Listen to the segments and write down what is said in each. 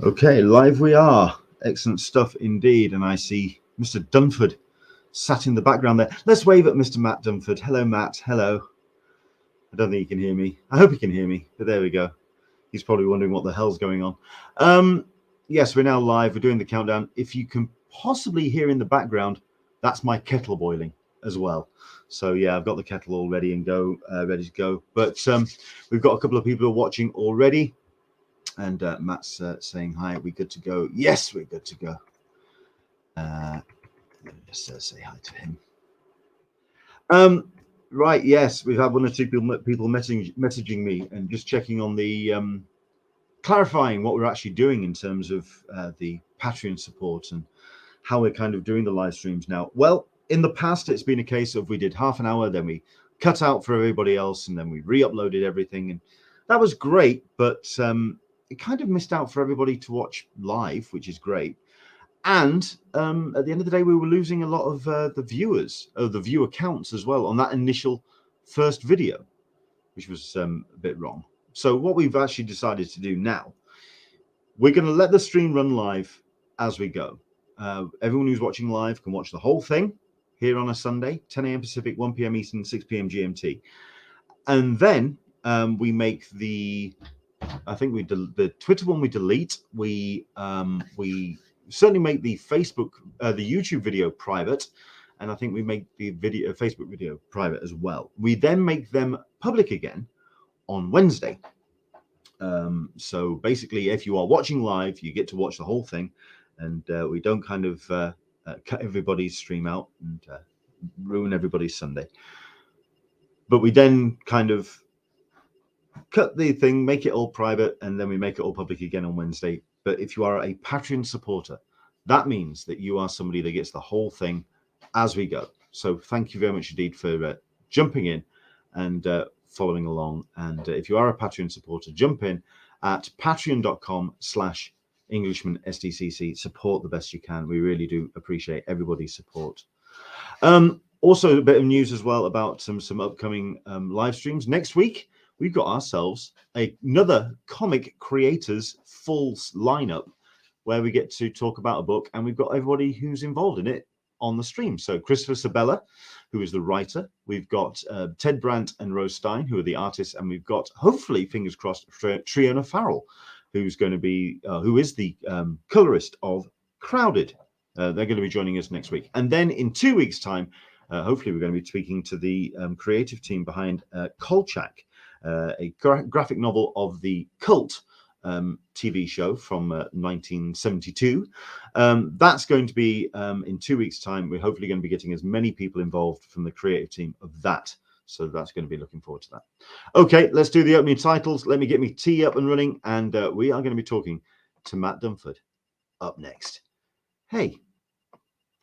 Okay, live we are. Excellent stuff indeed. And I see Mr. Dunford sat in the background there. Let's wave at Mr. Matt Dunford. Hello, Matt. Hello. I don't think he can hear me. I hope he can hear me, but there we go. He's probably wondering what the hell's going on. Yes, we're now live. We're doing the countdown. If you can possibly hear in the background, that's my kettle boiling as well. So yeah, I've got the kettle all ready and ready to go. But we've got a couple of people who are watching already. And Matt's saying, hi, are we good to go? Yes, we're good to go. Let me just say hi to him. Right, yes, we've had one or two people messaging me and just checking on the, clarifying what we're actually doing in terms of the Patreon support and how we're kind of doing the live streams now. Well, in the past, it's been a case of we did half an hour, then we cut out for everybody else, and then we re-uploaded everything. And that was great, but it kind of missed out for everybody to watch live, which is great. And at the end of the day, we were losing a lot of the viewers, the viewer counts as well on that initial first video, which was a bit wrong. So what we've actually decided to do now, we're going to let the stream run live as we go. Everyone who's watching live can watch the whole thing here on a Sunday, 10 a.m. Pacific, 1 p.m. Eastern, 6 p.m. GMT. And then we make the... I think the Twitter one we delete. We certainly make the Facebook, the YouTube video private, and I think we make the Facebook video private as well. We then make them public again on Wednesday. So basically, if you are watching live, you get to watch the whole thing, and we don't kind of cut everybody's stream out and ruin everybody's Sunday. But we then kind of cut the thing, make it all private, and then we make it all public again on Wednesday. But if you are a Patreon supporter, that means that you are somebody that gets the whole thing as we go. So thank you very much indeed for jumping in and following along. And if you are a Patreon supporter, jump in at patreon.com/Englishman SDCC. Support the best you can. We really do appreciate everybody's support. Also, a bit of news as well about some upcoming live streams. Next week, we've got ourselves another comic creators full lineup where we get to talk about a book, and we've got everybody who's involved in it on the stream. So Christopher Sabella, who is the writer, we've got Ted Brandt and Rose Stein, who are the artists, and we've got, hopefully, fingers crossed, Triona Farrell, who's going to be, who is the colorist of Crowded. They're going to be joining us next week. And then in 2 weeks' time, hopefully we're going to be speaking to the creative team behind Kolchak, a graphic novel of the Cult TV show from 1972. That's going to be in 2 weeks' time. We're hopefully going to be getting as many people involved from the creative team of that. So that's going to be looking forward to that. Okay, let's do the opening titles. Let me get my tea up and running, and we are going to be talking to Matt Dunford up next. Hey,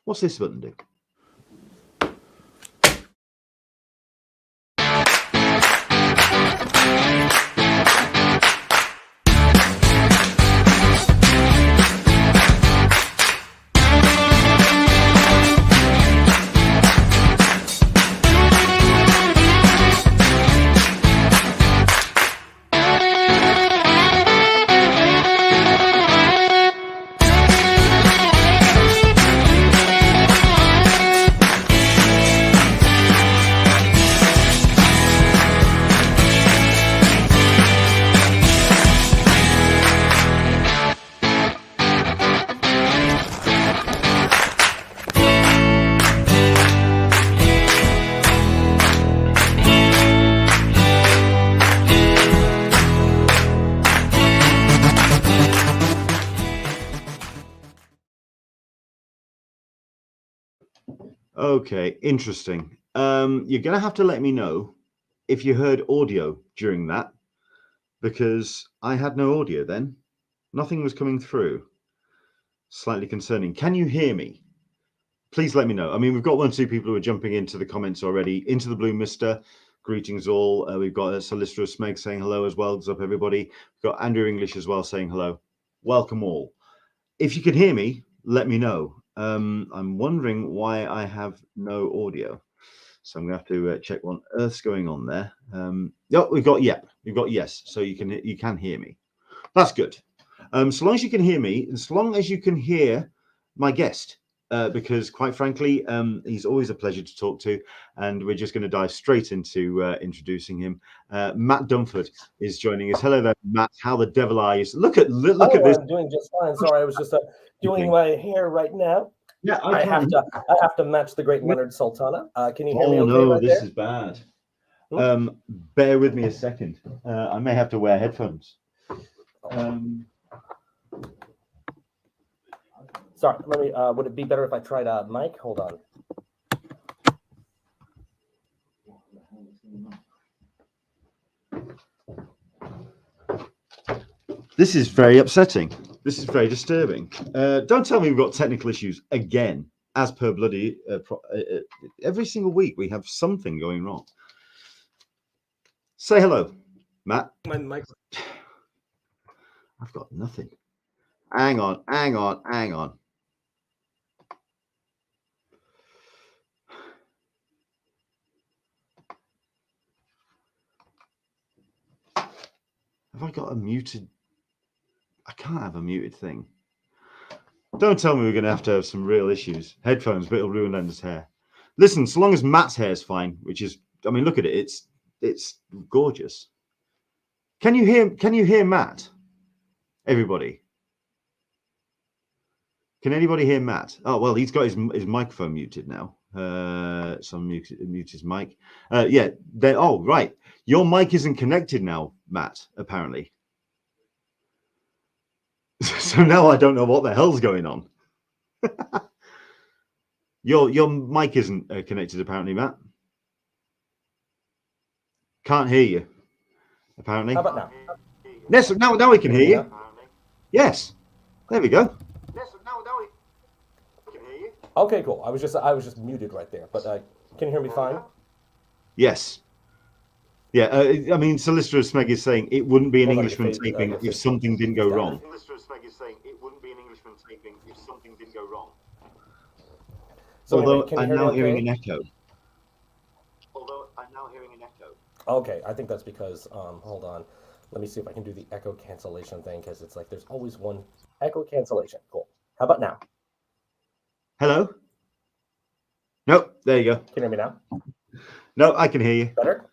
what's this button do? Okay, interesting. You're going to have to let me know if you heard audio during that, because I had no audio then. Nothing was coming through. Slightly concerning. Can you hear me? Please let me know. I mean, we've got 1 or 2 people who are jumping into the comments already. Into the Blue Mister, greetings all. We've got Solicitor Smeg saying hello as well. What's up, everybody? We've got Andrew English as well saying hello. Welcome all. If you can hear me, let me know. I'm wondering why I have no audio. So I'm going to have to check what on earth's going on there. Oh, we've got yes. So you can hear me. That's good. So long as you can hear me, and so long as you can hear my guest, because quite frankly, he's always a pleasure to talk to, and we're just going to dive straight into introducing him. Matt Dunford is joining us. Hello there, Matt. How the devil are you? Look at this. I'm doing just fine. Sorry, I was just doing my hair right now. Yeah, I have to match the great Leonard Sultana. Can you hear me? Oh okay no, right this there? is bad. Bear with me a second. I may have to wear headphones. Sorry, let me. Would it be better if I tried a mic? Hold on. This is very upsetting. This is very disturbing. Don't tell me we've got technical issues again. As per bloody every single week, we have something going wrong. Say hello, Matt. My mic. I've got nothing. Hang on. Have I got a muted? I can't have a muted thing. Don't tell me we're going to have some real issues. Headphones, but it'll ruin Lenda's hair. Listen, so long as Matt's hair is fine, which is, I mean, look at it. It's gorgeous. Can you hear Matt? Everybody. Can anybody hear Matt? Oh, well, he's got his microphone muted now. So mute his mic. Yeah. Oh, right. Your mic isn't connected now, Matt, apparently. So now I don't know what the hell's going on. Your mic isn't connected, apparently, Matt. Can't hear you, apparently. How about now? Yes, now we can hear you. Yes. There we go. Yes, now we can hear you. Okay, cool. I was just muted right there, but can you hear me fine? Yes. Yeah, I mean, Solicitor Smeg is saying it wouldn't be an Englishman taping if something didn't go wrong. Solicitor Smeg is saying it wouldn't be an Englishman taping if something didn't go wrong. So although anyway, I'm now hearing an echo. Okay, I think that's because, hold on. Let me see if I can do the echo cancellation thing, because it's like there's always one echo cancellation. Cool. How about now? Hello? Nope, there you go. Can you hear me now? No, I can hear you. Better?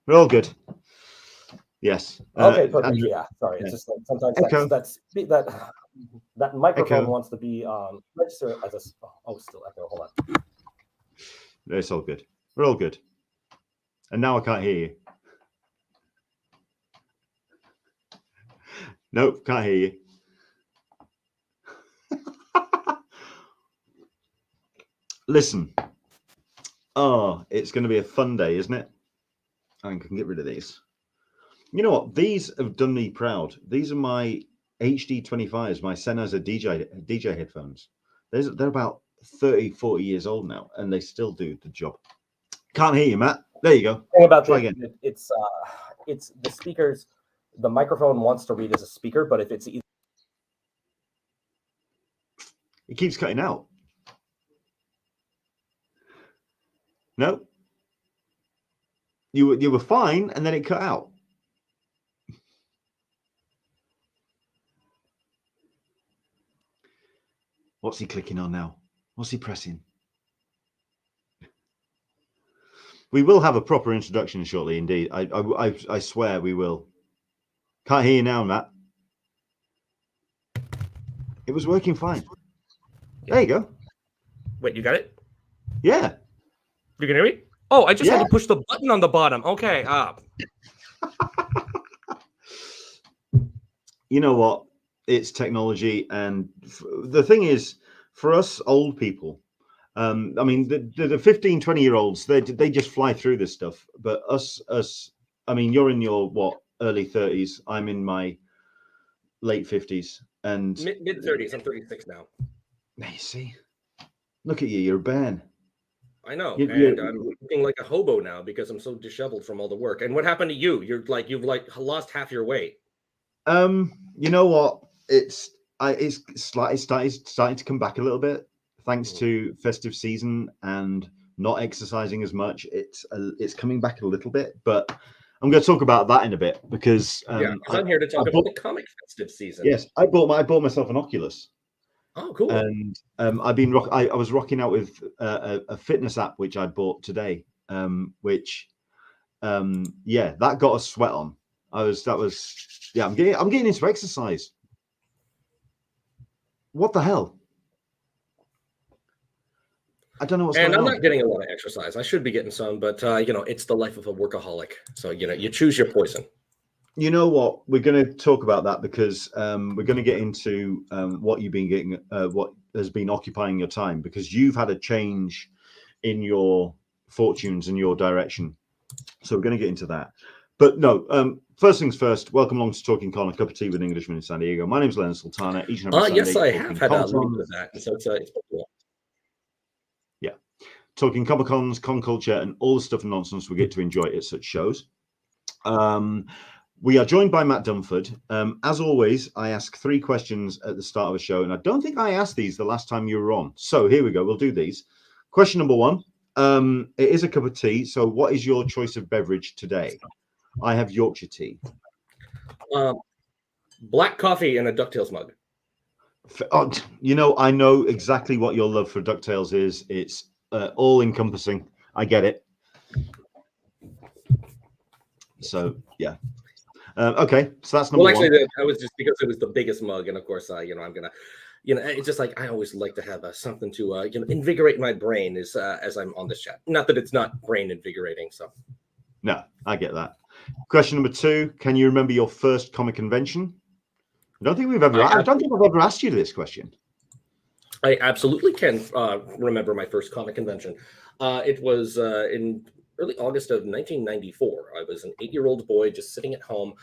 We're all good. Yes. Okay, perfect. Yeah, sorry. It's just like sometimes that microphone echo wants to be registered as a. Oh, still echo. Hold on. It's all good. We're all good. And now I can't hear you. Nope, can't hear you. Listen. Oh, it's going to be a fun day, isn't it? I can get rid of these. You know what? These have done me proud. These are my HD25s, my Sennheiser DJ headphones. They're about 30, 40 years old now, and they still do the job. Can't hear you, Matt. There you go. Thing about Try this, again. It's the speakers. The microphone wants to read as a speaker, but if it's either it keeps cutting out. No. You were fine, and then it cut out. What's he clicking on now? What's he pressing? We will have a proper introduction shortly, indeed. I swear we will. Can't hear you now, Matt. It was working fine. There you go. Wait, you got it? Yeah. You can hear me? Oh, I just had to push the button on the bottom. Okay. You know what? It's technology, and the thing is, for us old people, I mean, the 15, 20-year-olds, they just fly through this stuff. But us, I mean, you're in your early 30s. I'm in my late 50s, and mid 30s. I'm 36 now. Now you see, look at you. You're a bairn. I know, and I'm looking like a hobo now because I'm so disheveled from all the work. And what happened to you? You've lost half your weight. You know what? It's starting to come back a little bit, thanks to festive season and not exercising as much. It's coming back a little bit, but I'm going to talk about that in a bit because because I'm here to talk about the comic festive season. Yes, I bought myself an Oculus. Oh, cool. And I've been I was rocking out with a fitness app which I bought today, which that got a sweat on. I'm getting into exercise. What the hell? I don't know what's going on. And I'm not getting a lot of exercise. I should be getting some, but it's the life of a workaholic. So you choose your poison. You know what? We're going to talk about that because we're going to get into what you've been getting, what has been occupying your time, because you've had a change in your fortunes and your direction. So we're going to get into that. But no, first things first, welcome along to Talkin Con, a cup of tea with Englishman in San Diego. My name is Leonard Sultana. Each and every Sunday, yes, I have had a little bit of that. So it's yeah. Talking Comic Cons, con culture, and all the stuff and nonsense we get to enjoy at such shows. We are joined by Matt Dunford. As always, I ask 3 questions at the start of a show, and I don't think I asked these the last time you were on. So here we go. We'll do these. Question number 1. It is a cup of tea. So what is your choice of beverage today? I have Yorkshire tea. Black coffee in a DuckTales mug. Oh, I know exactly what your love for DuckTales is. It's all-encompassing. I get it. So, yeah. Okay, so that's number 1. Well, actually, that was just because it was the biggest mug, and of course, I'm gonna, it's just like I always like to have something to, invigorate my brain as I'm on this chat. Not that it's not brain invigorating. So, no, I get that. Question number 2: can you remember your first comic convention? I don't think I've ever asked you this question. I absolutely can remember my first comic convention. It was in early August of 1994. I was an 8-year-old boy just sitting at home.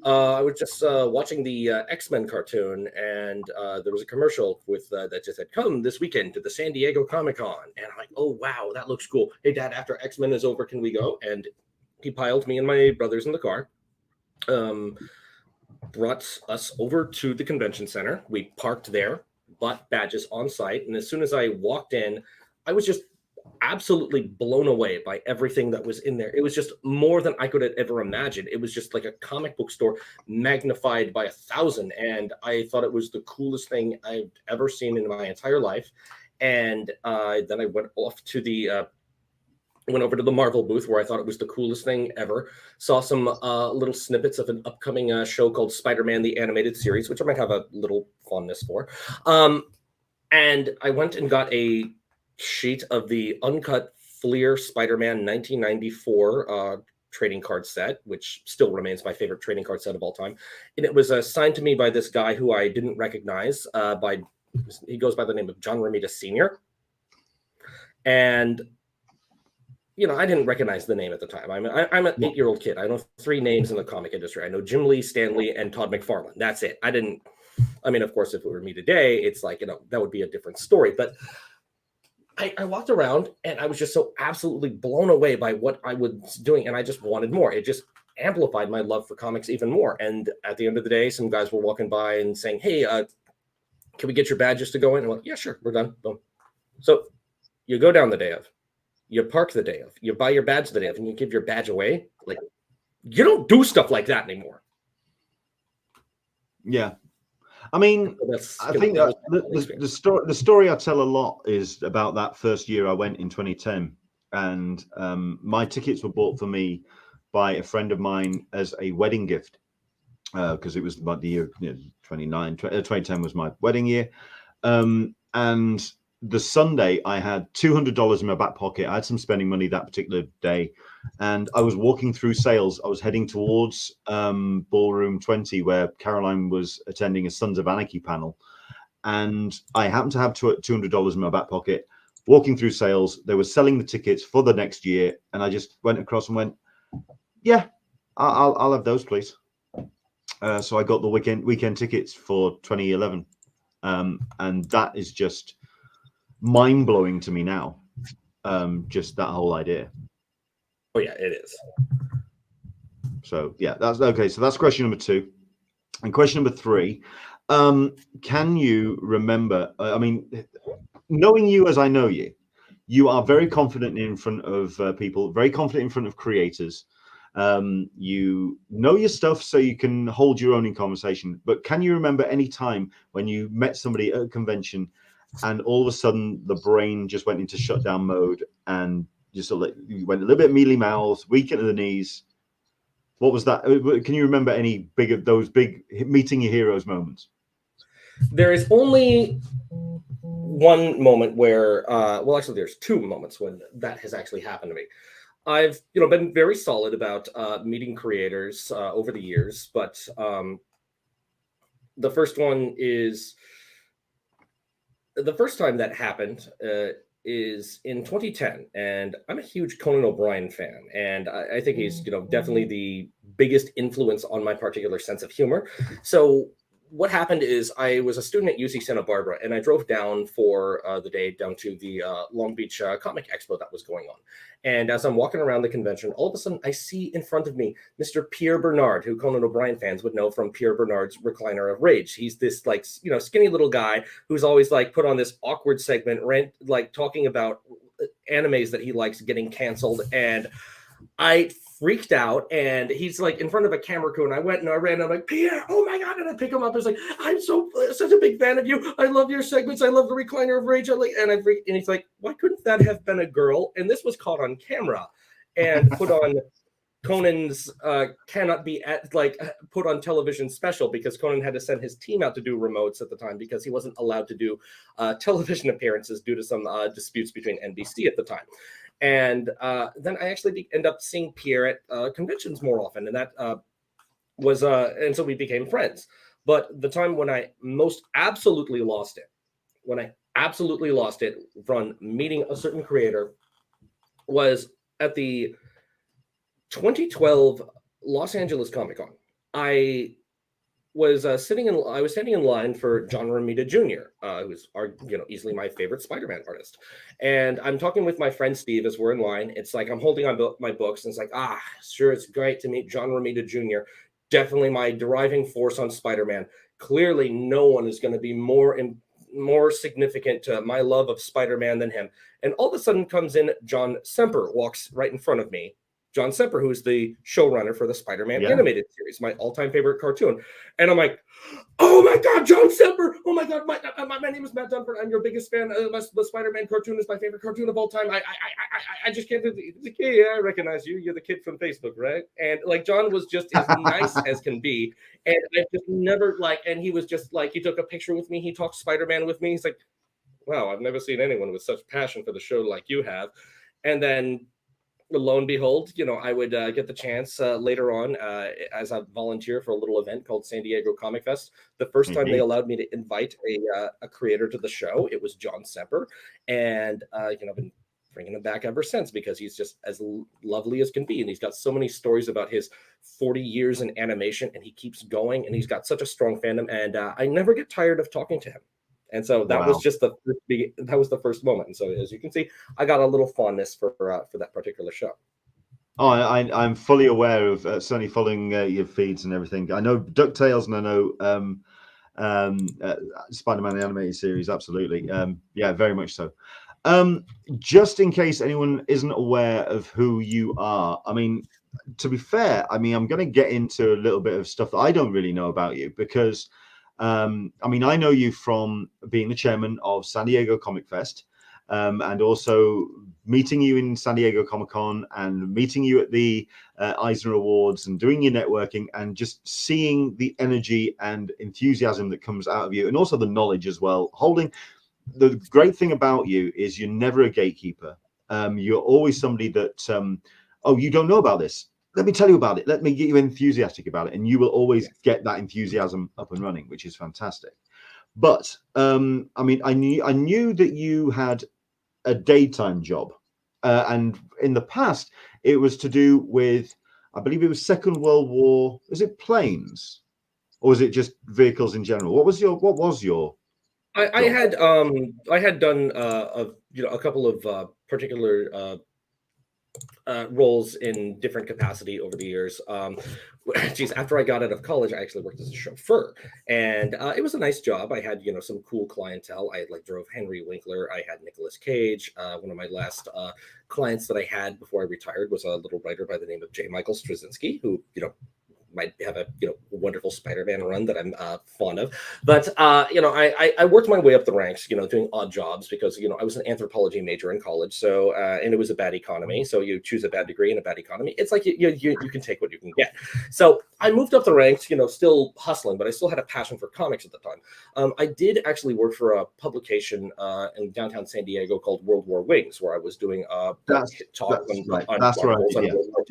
I was just watching the X-Men cartoon, and there was a commercial with that just said, "Come this weekend to the San Diego Comic Con." And I'm like, "Oh wow, that looks cool. Hey Dad, after X-Men is over, can we go?" And he piled me and my brothers in the car, brought us over to the convention center. We parked there, bought badges on site, and as soon as I walked in, I was just absolutely blown away by everything that was in there. It was just more than I could have ever imagined. It was just like a comic book store magnified by 1,000, and I thought it was the coolest thing I've ever seen in my entire life. And then I went off to went over to the Marvel booth, where I thought it was the coolest thing ever. Saw some little snippets of an upcoming show called Spider-Man the Animated Series, which I might have a little fondness for. And I went and got a sheet of the uncut Fleer Spider-Man 1994 trading card set, which still remains my favorite trading card set of all time. And it was signed to me by this guy who I didn't recognize. He goes by the name of John Romita Sr. And I didn't recognize the name at the time. I'm an 8-year-old kid. I know 3 names in the comic industry. I know Jim Lee, Stan Lee, and Todd McFarlane. That's it. Of course, if it were me today, it's like, that would be a different story. But I walked around and I was just so absolutely blown away by what I was doing. And I just wanted more. It just amplified my love for comics even more. And at the end of the day, some guys were walking by and saying, "Hey, can we get your badges to go in?" And I'm like, "Yeah, sure. We're done." Boom. So you go down the day of. You park the day of, you buy your badge the day of, and you give your badge away. Like, you don't do stuff like that anymore. Yeah. I mean, I think that the story I tell a lot is about that first year I went in 2010. And my tickets were bought for me by a friend of mine as a wedding gift, because it was about the year 2010 was my wedding year. And the Sunday, I had $200 in my back pocket. I had some spending money that particular day, and I was walking through sales. I was heading towards Ballroom 20, where Caroline was attending a Sons of Anarchy panel, and I happened to have $200 in my back pocket. Walking through sales, they were selling the tickets for the next year, and I just went across and went, "Yeah, I'll have those, please." So I got the weekend tickets for 2011, and that is just mind-blowing to me now, just that whole idea. Oh yeah, it is. So yeah, that's okay. So that's question number 2. And question number 3, can you remember, knowing you as I know you, you are very confident in front of people, very confident in front of creators, You know your stuff, so you can hold your own in conversation. But can you remember any time when you met somebody at a convention and all of a sudden the brain just went into shutdown mode and just sort of like, you went a little bit mealy mouthed, weak at the knees? What was that? Can you remember any big of those big meeting your heroes moments? There is only one moment where, well, actually, there's two moments when that has actually happened to me. I've been very solid about meeting creators over the years, but the first one is the first time that happened is in 2010, and I'm a huge Conan O'Brien fan, and I think he's definitely the biggest influence on my particular sense of humor. So what happened is I was a student at UC Santa Barbara, and I drove down for the day down to the Long Beach Comic Expo that was going on. And as I'm walking around the convention, all of a sudden I see in front of me Mr. Pierre Bernard, who Conan O'Brien fans would know from Pierre Bernard's Recliner of Rage. He's this skinny little guy who's always put on this awkward segment, talking about animes that he likes getting canceled. And I freaked out, and he's in front of a camera crew, and I went and I ran. I'm like, Pierre, oh my God. And I pick him up. I was like, I'm such a big fan of you. I love your segments. I love the Recliner of Rage. And he's like, why couldn't that have been a girl? And this was caught on camera and put on Conan's cannot be put on television special, because Conan had to send his team out to do remotes at the time because he wasn't allowed to do television appearances due to some disputes between NBC at the time. And then I actually end up seeing Pierre at conventions more often, and that was and so we became friends. But the time when I most absolutely lost it, from meeting a certain creator, was at the 2012 Los Angeles Comic Con. I was standing in line for John Romita Jr., who's easily my favorite Spider-Man artist. And I'm talking with my friend Steve as we're in line. It's like I'm holding on my books, and it's like, sure, it's great to meet John Romita Jr., definitely my driving force on Spider-Man. Clearly, no one is going to be more significant to my love of Spider-Man than him. And all of a sudden comes in John Semper, walks right in front of me. John Semper, who's the showrunner for the Spider-Man animated series, my all-time favorite cartoon. And I'm like, oh my God, John Semper! Oh my God, my name is Matt Dunford. I'm your biggest fan. The Spider-Man cartoon is my favorite cartoon of all time. I just can't do the kid. Yeah, I recognize you. You're the kid from Facebook, right? And John was just as nice as can be. And I just never and he was just he took a picture with me. He talked Spider-Man with me. He's like, wow, I've never seen anyone with such passion for the show like you have. And then, lo and behold, I would get the chance later on as a volunteer for a little event called San Diego Comic Fest. The first time they allowed me to invite a creator to the show, it was John Semper. And, I've been bringing him back ever since, because he's just as lovely as can be. And he's got so many stories about his 40 years in animation, and he keeps going, and he's got such a strong fandom. And I never get tired of talking to him. And so that was just the first moment. And so, as you can see, I got a little fondness for that particular show. Oh, I'm fully aware of certainly following your feeds and everything. I know DuckTales, and I know Spider-Man the animated series. Absolutely, yeah, very much so. Just in case anyone isn't aware of who you are, I mean, to be fair, I'm going to get into a little bit of stuff that I don't really know about you, because. I know you from being the chairman of San Diego Comic Fest, and also meeting you in San Diego Comic Con, and meeting you at the Eisner Awards, and doing your networking, and just seeing the energy and enthusiasm that comes out of you, and also the knowledge as well. The great thing about you is you're never a gatekeeper. You're always somebody that, you don't know about this. Let me tell you about it. Let me get you enthusiastic about it. And you will always get that enthusiasm up and running, which is fantastic. But I knew that you had a daytime job. And in the past, it was to do with, I believe it was Second World War. Is it planes? Or was it just vehicles in general? What was your I had done a couple of particular roles in different capacity over the years. Geez, after I got out of college, I actually worked as a chauffeur, and it was a nice job. I had, some cool clientele. I like drove Henry Winkler. I had Nicolas Cage. One of my last clients that I had before I retired was a little writer by the name of J. Michael Straczynski, who, might have a wonderful Spider-Man run that I'm fond of, but I worked my way up the ranks, doing odd jobs because I was an anthropology major in college, so and it was a bad economy, so you choose a bad degree in a bad economy. It's like you can take what you can get. So I moved up the ranks, still hustling, but I still had a passion for comics at the time. I did actually work for a publication in downtown San Diego called World War Wings, where I was doing talk on World War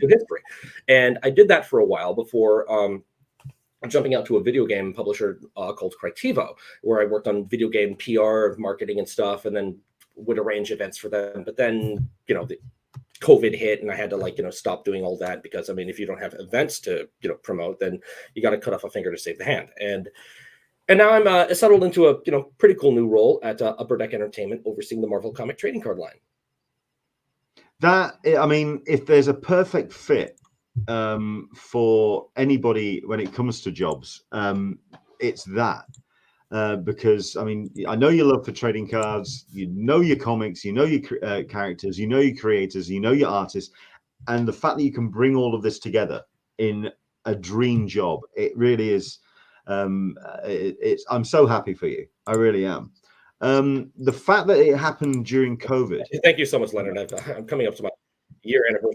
II history, and I did that for a while before jumping out to a video game publisher called Critivo, where I worked on video game PR, marketing, and stuff, and then would arrange events for them. But then, the COVID hit, and I had to stop doing all that because if you don't have events to promote, then you got to cut off a finger to save the hand. And now I'm settled into a pretty cool new role at Upper Deck Entertainment, overseeing the Marvel comic trading card line. If there's a perfect fit for anybody when it comes to jobs, it's that, because I know your love for trading cards, your comics, your characters, your creators, your artists, and the fact that you can bring all of this together in a dream job, it really is. I'm so happy for you. I really am. The fact that it happened during COVID. Thank you so much, Leonard. I'm coming up to my year anniversary.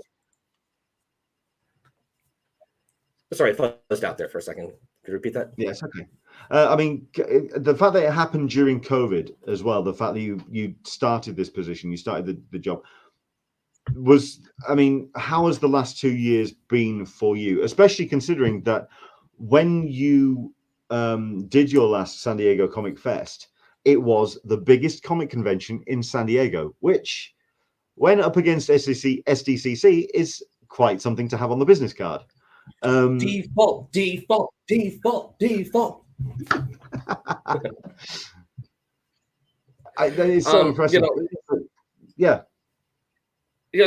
Sorry, I paused out there for a second. Could you repeat that? Yes, okay. The fact that it happened during COVID as well, the fact that you started this position, you started the job, was, how has the last 2 years been for you? Especially considering that when you did your last San Diego Comic Fest, it was the biggest comic convention in San Diego, which, when up against SDCC, is quite something to have on the business card. Default. That is so impressive. Yeah.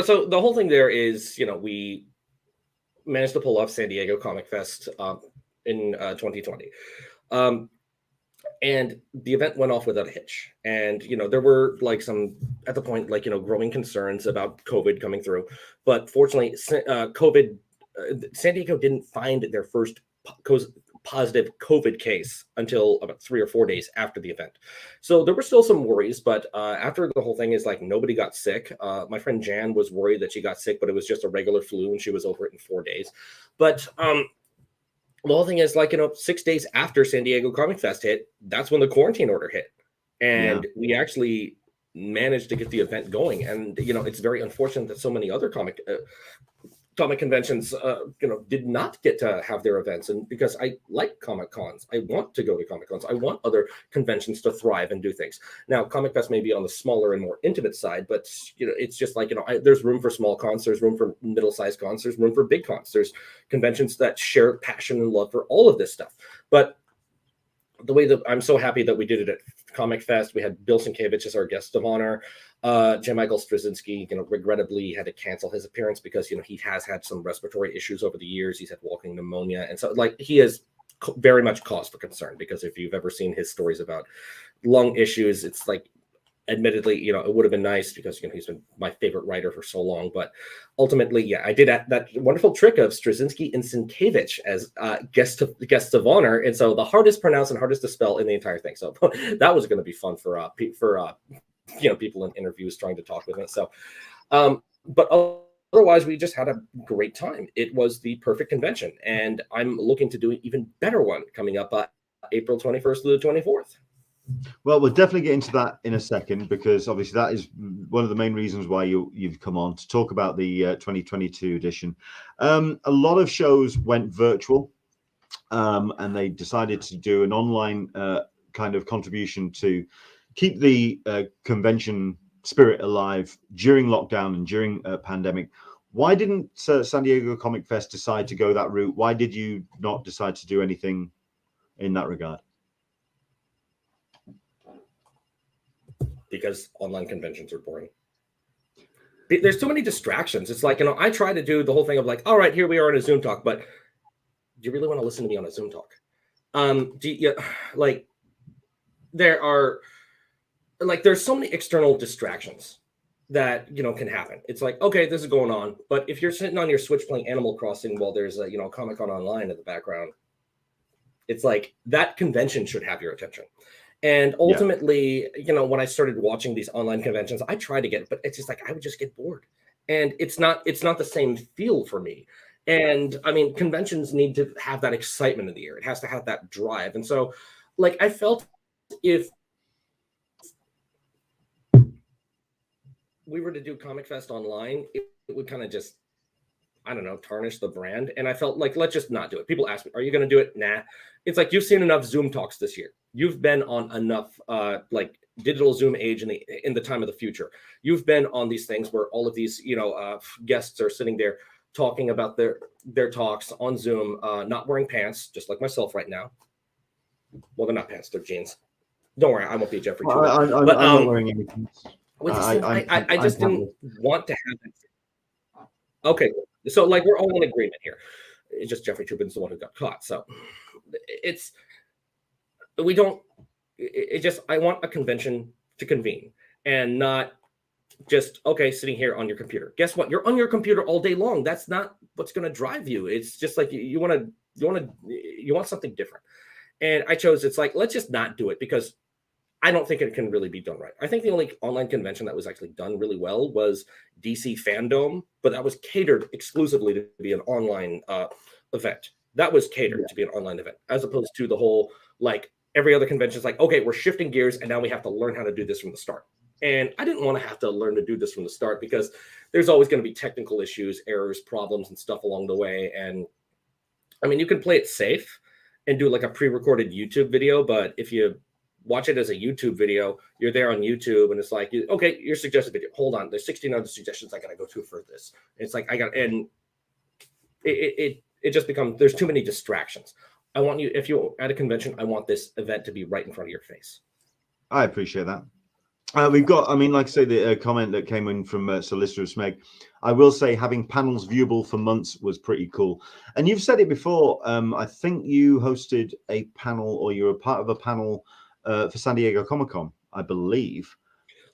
So the whole thing there is, we managed to pull off San Diego Comic Fest in 2020. And the event went off without a hitch. And, there were some, at the point, growing concerns about COVID coming through. But fortunately, San Diego didn't find their first positive COVID case until about 3 or 4 days after the event. So there were still some worries, but after the whole thing is nobody got sick. My friend Jan was worried that she got sick, but it was just a regular flu and she was over it in 4 days. But the whole thing is 6 days after San Diego Comic Fest hit, that's when the quarantine order hit. And we actually managed to get the event going. And, it's very unfortunate that so many other comic conventions, did not get to have their events. And because I like Comic Cons, I want to go to Comic Cons. I want other conventions to thrive and do things. Now, Comic Fest may be on the smaller and more intimate side, but it's just there's room for small cons, there's room for middle-sized cons, there's room for big cons. There's conventions that share passion and love for all of this stuff. But the way that I'm so happy that we did it at Comic Fest, we had Bill Sienkiewicz as our guest of honor. J. Michael Straczynski, regrettably had to cancel his appearance because, he has had some respiratory issues over the years. He's had walking pneumonia. And so he is very much cause for concern, because if you've ever seen his stories about lung issues, it's admittedly, it would have been nice because, he's been my favorite writer for so long. But ultimately, I did that wonderful trick of Straczynski and Sienkiewicz as guests of honor. And so the hardest pronounced and hardest to spell in the entire thing. So that was going to be fun for people in interviews trying to talk with me. So, but otherwise, we just had a great time. It was the perfect convention. And I'm looking to do an even better one coming up April 21st to the 24th. Well, we'll definitely get into that in a second, because obviously that is one of the main reasons why you've come on to talk about the 2022 edition. A lot of shows went virtual, and they decided to do an online kind of contribution to keep the convention spirit alive during lockdown and during a pandemic. Why didn't San Diego Comic Fest decide to go that route? Why did you not decide to do anything in that regard? Because online conventions are boring. there's too many distractions. It's like, I try to do the whole thing of like, all right, here we are in a Zoom talk, but do you really want to listen to me on a Zoom talk? Like there's so many external distractions that, can happen. It's like, okay, this is going on. But if you're sitting on your Switch playing Animal Crossing while there's a, Comic Con online in the background, it's like that convention should have your attention. And ultimately, when I started watching these online conventions, I tried to get it, but it's just like, I would just get bored. And it's not the same feel for me. And I mean, conventions need to have that excitement in the air. It has to have that drive. And so like, I felt if we were to do Comic Fest online, it would kind of just, I don't know, tarnish the brand. And I felt like, let's just not do it. People ask me, are you going to do it? Nah. It's like, you've seen enough Zoom talks this year. You've been on enough like digital Zoom age in the time of the future. You've been on these things where all of these, guests are sitting there talking about their talks on Zoom, not wearing pants, just like myself right now. Well, they're not pants, they're jeans. Don't worry, I won't be Jeffrey. Well, I'm not wearing any pants. I just didn't want to have it. Okay, so like we're all in agreement here. It's just Jeffrey Trubin's the one who got caught. So I want a convention to convene and not just, okay, sitting here on your computer. Guess what? You're on your computer all day long. That's not what's going to drive you. It's just like you want something different. And I chose, it's like, let's just not do it because I don't think it can really be done right. I think the only online convention that was actually done really well was DC Fandom, but that was catered exclusively to be an online event. That was catered to be an online event, as opposed to the whole, like every other convention is like, okay, we're shifting gears and now we have to learn how to do this from the start. And I didn't want to have to learn to do this from the start because there's always going to be technical issues, errors, problems, and stuff along the way. And I mean, you can play it safe and do like a pre-recorded YouTube video, but if you watch it as a YouTube video, you're there on YouTube and it's like, okay, your suggested video, hold on, there's 16 other suggestions I gotta go to for this. It's like and it just becomes, there's too many distractions. I want you, if you're at a convention, I want this event to be right in front of your face. I appreciate that. We've got, I mean, like I say, the comment that came in from Solicitor Smeg. I will say having panels viewable for months was pretty cool. And you've said it before. I think you hosted a panel, or you were a part of a panel for San Diego Comic-Con, I believe.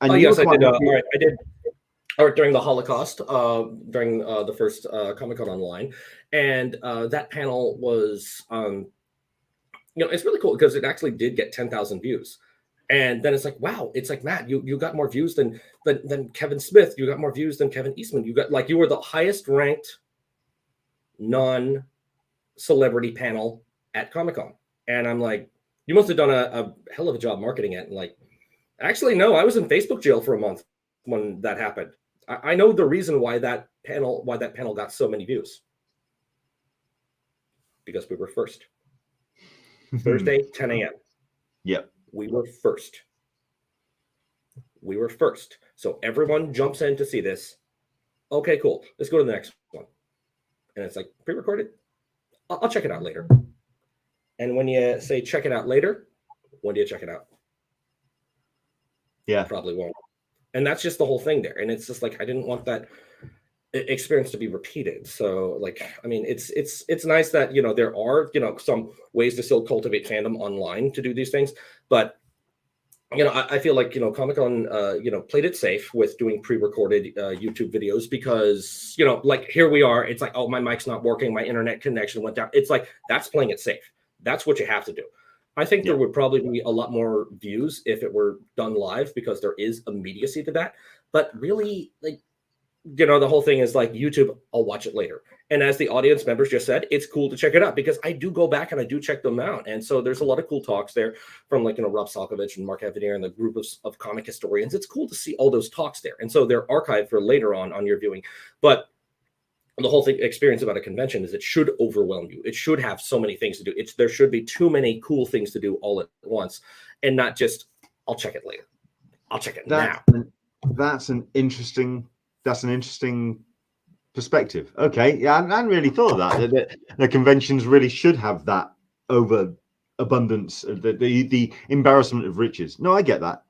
And yes, I did. I did. Or during the Holocaust, during the first Comic-Con online, and that panel was, it's really cool because it actually did get 10,000 views. And then it's like, wow, it's like, Matt, you got more views than Kevin Smith. You got more views than Kevin Eastman. You were the highest ranked non-celebrity panel at Comic-Con. And I'm like, you must have done a hell of a job marketing it. And like, actually, no, I was in Facebook jail for a month when that happened. I know the reason why that panel got so many views. Because we were first. Thursday, 10 a.m. Yep. We were first. So everyone jumps in to see this. Okay, cool. Let's go to the next one. And it's like, pre-recorded? I'll check it out later. And when you say check it out later, when do you check it out? Yeah. Probably won't. And that's just the whole thing there. And it's just like, I didn't want that experience to be repeated. So like, I mean, it's nice that, there are, some ways to still cultivate fandom online to do these things. But, I feel like, Comic-Con, played it safe with doing pre-recorded YouTube videos because, like here we are, it's like, oh, my mic's not working. My internet connection went down. It's like, that's playing it safe. That's what you have to do. I think there would probably be a lot more views if it were done live because there is immediacy to that. But really, like, the whole thing is like YouTube, I'll watch it later. And as the audience members just said, it's cool to check it out because I do go back and I do check them out. And so there's a lot of cool talks there from like, Rob Salkovich and Mark Evanier and the group of comic historians. It's cool to see all those talks there. And so they're archived for later on your viewing. But the whole experience about a convention is it should overwhelm you. It should have so many things to do. There should be too many cool things to do all at once and not just, I'll check it later. I'll check it now. That's an interesting perspective. Okay. Yeah. I hadn't really thought of that. The conventions really should have that overabundance, the embarrassment of riches. No, I get that.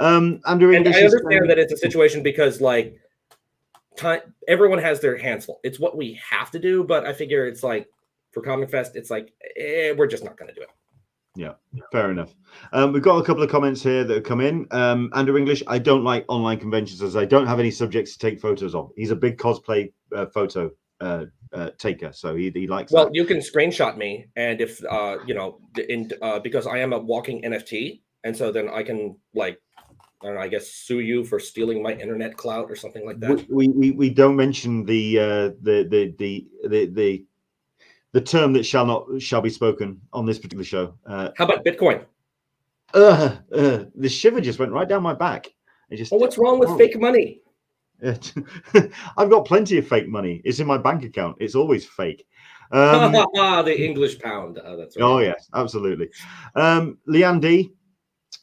And I understand that it's a situation because like, time, everyone has their hands full. It's what we have to do, but I figure it's like for Comic Fest, it's like we're just not going to do it. Yeah, fair enough. We've got a couple of comments here that have come in. Andrew English, I don't like online conventions as I don't have any subjects to take photos of. He's a big cosplay photo taker, so he likes well, that. You can screenshot me, and if because I am a walking NFT, and so then I can like, I don't know, I guess sue you for stealing my internet clout or something like that. We don't mention the term that shall be spoken on this particular show. How about Bitcoin? The shiver just went right down my back. Well, what's wrong with fake money? I've got plenty of fake money. It's in my bank account. It's always fake. The English pound. That's right. Oh yes, absolutely. Leanne D,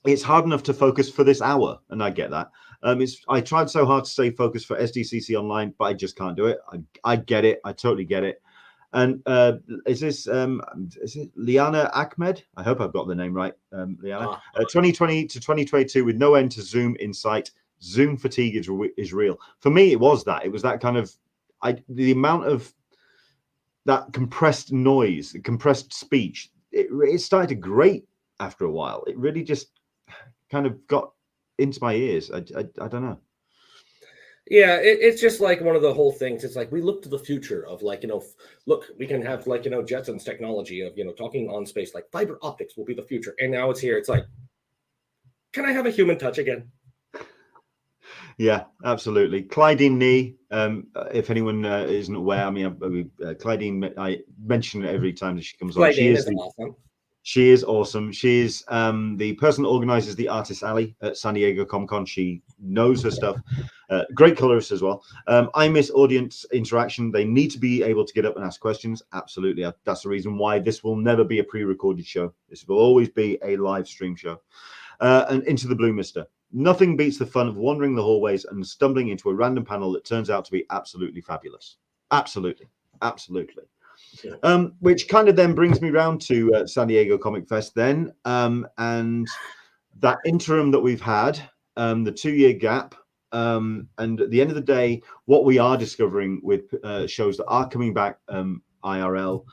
it's hard enough to focus for this hour, and I get that. I tried so hard to stay focused for SDCC online, but I just can't do it. I get it. I totally get it. And is it Liana Ahmed? I hope I've got the name right. Liana. 2020 to 2022 with no end to Zoom in sight. Zoom fatigue is real. For me, it was that. It was that kind of the amount of that compressed noise, compressed speech. It started to grate after a while. It really just kind of got into my ears. I don't know. Yeah, it's just like one of the whole things. It's like we look to the future of like, look, we can have like, Jetson's technology of, talking on space, like fiber optics will be the future. And now it's here. It's like, can I have a human touch again? Yeah, absolutely. Clydeen Nee, if anyone isn't aware, I mean, Clydeen, I mention it every time that she comes on. She is awesome. She is awesome. She is the person that organizes the Artist Alley at San Diego Comic Con. She knows her stuff. Great colorist as well. I miss audience interaction. They need to be able to get up and ask questions. Absolutely. That's the reason why this will never be a pre-recorded show. This will always be a live stream show. And Into the Blue Mister. Nothing beats the fun of wandering the hallways and stumbling into a random panel that turns out to be absolutely fabulous. Absolutely. Absolutely. Which kind of then brings me round to San Diego Comic Fest then, and that interim that we've had, the 2-year gap, and at the end of the day, what we are discovering with shows that are coming back IRL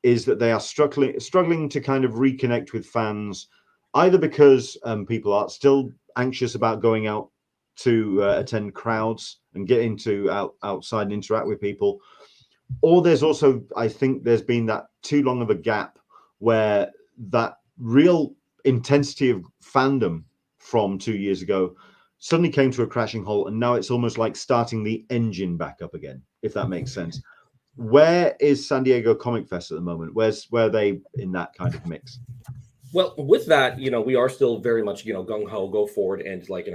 is that they are struggling to kind of reconnect with fans, either because people are still anxious about going out to attend crowds and get into outside and interact with people. Or there's also, I think there's been that too long of a gap where that real intensity of fandom from 2 years ago suddenly came to a crashing halt, and now it's almost like starting the engine back up again, if that makes sense. Where is San Diego Comic Fest at the moment? Where are they in that kind of mix? Well, with that, we are still very much, gung-ho, go forward and like,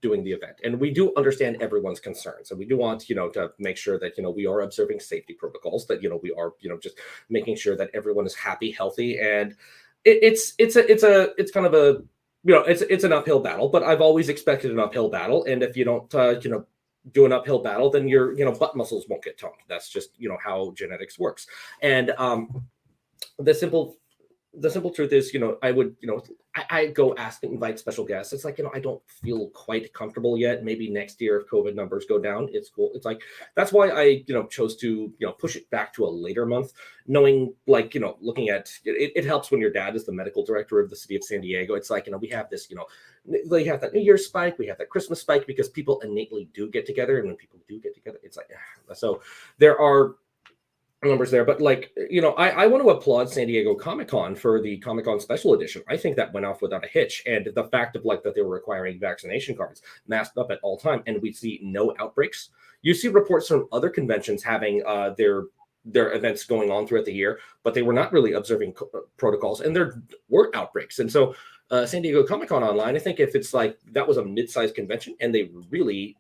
doing the event. And we do understand everyone's concerns. And we do want, to make sure that, we are observing safety protocols, that, we are, just making sure that everyone is happy, healthy. And it's kind of a, it's an uphill battle, but I've always expected an uphill battle. And if you don't, do an uphill battle, then your, butt muscles won't get toned. That's just, how genetics works. And the simple truth is, I would, I go ask and invite special guests. It's like, I don't feel quite comfortable yet. Maybe next year if COVID numbers go down, it's cool. It's like, that's why I, chose to, push it back to a later month, knowing like, looking at it helps when your dad is the medical director of the city of San Diego. It's like, we have this, we have that New Year's spike, we have that Christmas spike because people innately do get together. And when people do get together, it's like, so there are numbers there, but like, I want to applaud San Diego Comic Con for the Comic Con special edition. I think that went off without a hitch, and the fact of like that they were requiring vaccination cards, masked up at all time, and we see no outbreaks. You see reports from other conventions having their events going on throughout the year, but they were not really observing protocols, and there were outbreaks. And so San Diego Comic Con online, I think if it's like that was a mid-sized convention and they really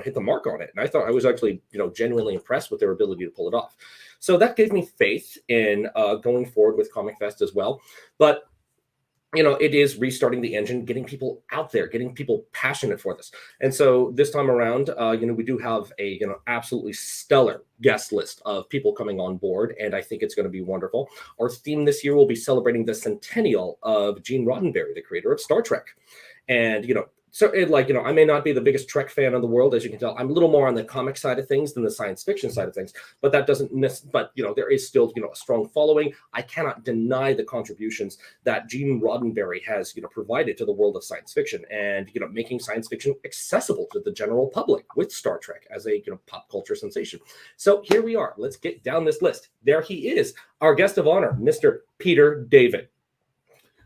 hit the mark on it, and I thought I was actually genuinely impressed with their ability to pull it off. So that gave me faith in going forward with Comic Fest as well. But it is restarting the engine, getting people out there, getting people passionate for this. And so this time around, we do have a absolutely stellar guest list of people coming on board, and I think it's going to be wonderful. Our theme this year will be celebrating the Centennial of Gene Roddenberry, the creator of Star Trek. And so I may not be the biggest Trek fan in the world, as you can tell. I'm a little more on the comic side of things than the science fiction side of things, but that doesn't but there is still a strong following. I cannot deny the contributions that Gene Roddenberry has provided to the world of science fiction, and making science fiction accessible to the general public with Star Trek as a pop culture sensation. So here we are. Let's get down this list. There he is, our guest of honor, Mr. Peter David,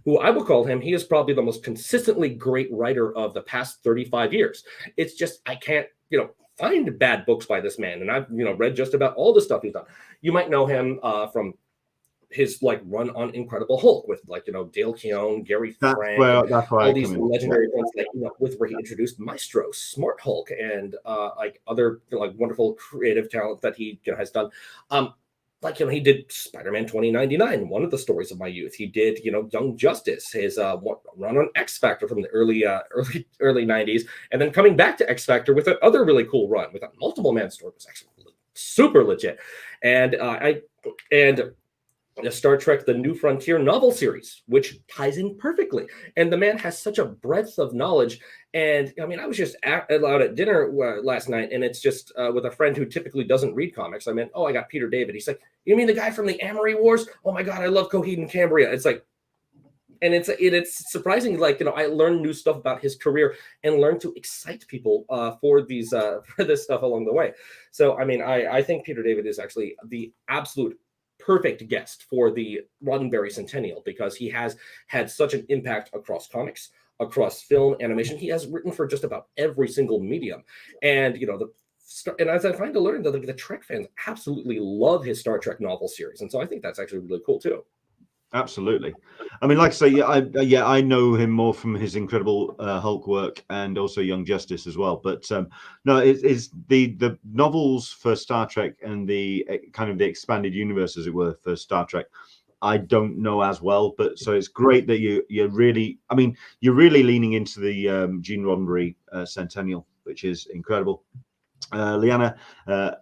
who I will call him. He is probably the most consistently great writer of the past 35 years. It's just, I can't, find bad books by this man. And I've, read just about all the stuff he's done. You might know him from his run on Incredible Hulk with Dale Keown, Gary Frank, all these legendary ones, with where he introduced Maestro, Smart Hulk, and other wonderful creative talent that he has done. He did Spider-Man 2099, one of the stories of my youth. He did, Young Justice, his run on X Factor from the early 90s, and then coming back to X Factor with another really cool run with a multiple man story. It was actually super legit. And the Star Trek The New Frontier novel series, which ties in perfectly. And the man has such a breadth of knowledge. And I was just out at dinner last night, and it's just with a friend who typically doesn't read comics. I meant, I got Peter David. He's like, you mean the guy from the Amory Wars? Oh my God, I love Coheed and Cambria. It's like, and it's surprising. I learned new stuff about his career and learned to excite people for this stuff along the way. So, I think Peter David is actually the absolute perfect guest for the Roddenberry Centennial, because he has had such an impact across comics, across film, animation. He has written for just about every single medium. And, and as I find to learn, the Trek fans absolutely love his Star Trek novel series. And so I think that's actually really cool too. Absolutely. Like I say, I know him more from his Incredible Hulk work and also Young Justice as well. But no, it's the novels for Star Trek and the kind of the expanded universe, as it were, for Star Trek, I don't know as well. But so it's great that you're really leaning into the Gene Roddenberry Centennial, which is incredible. Liana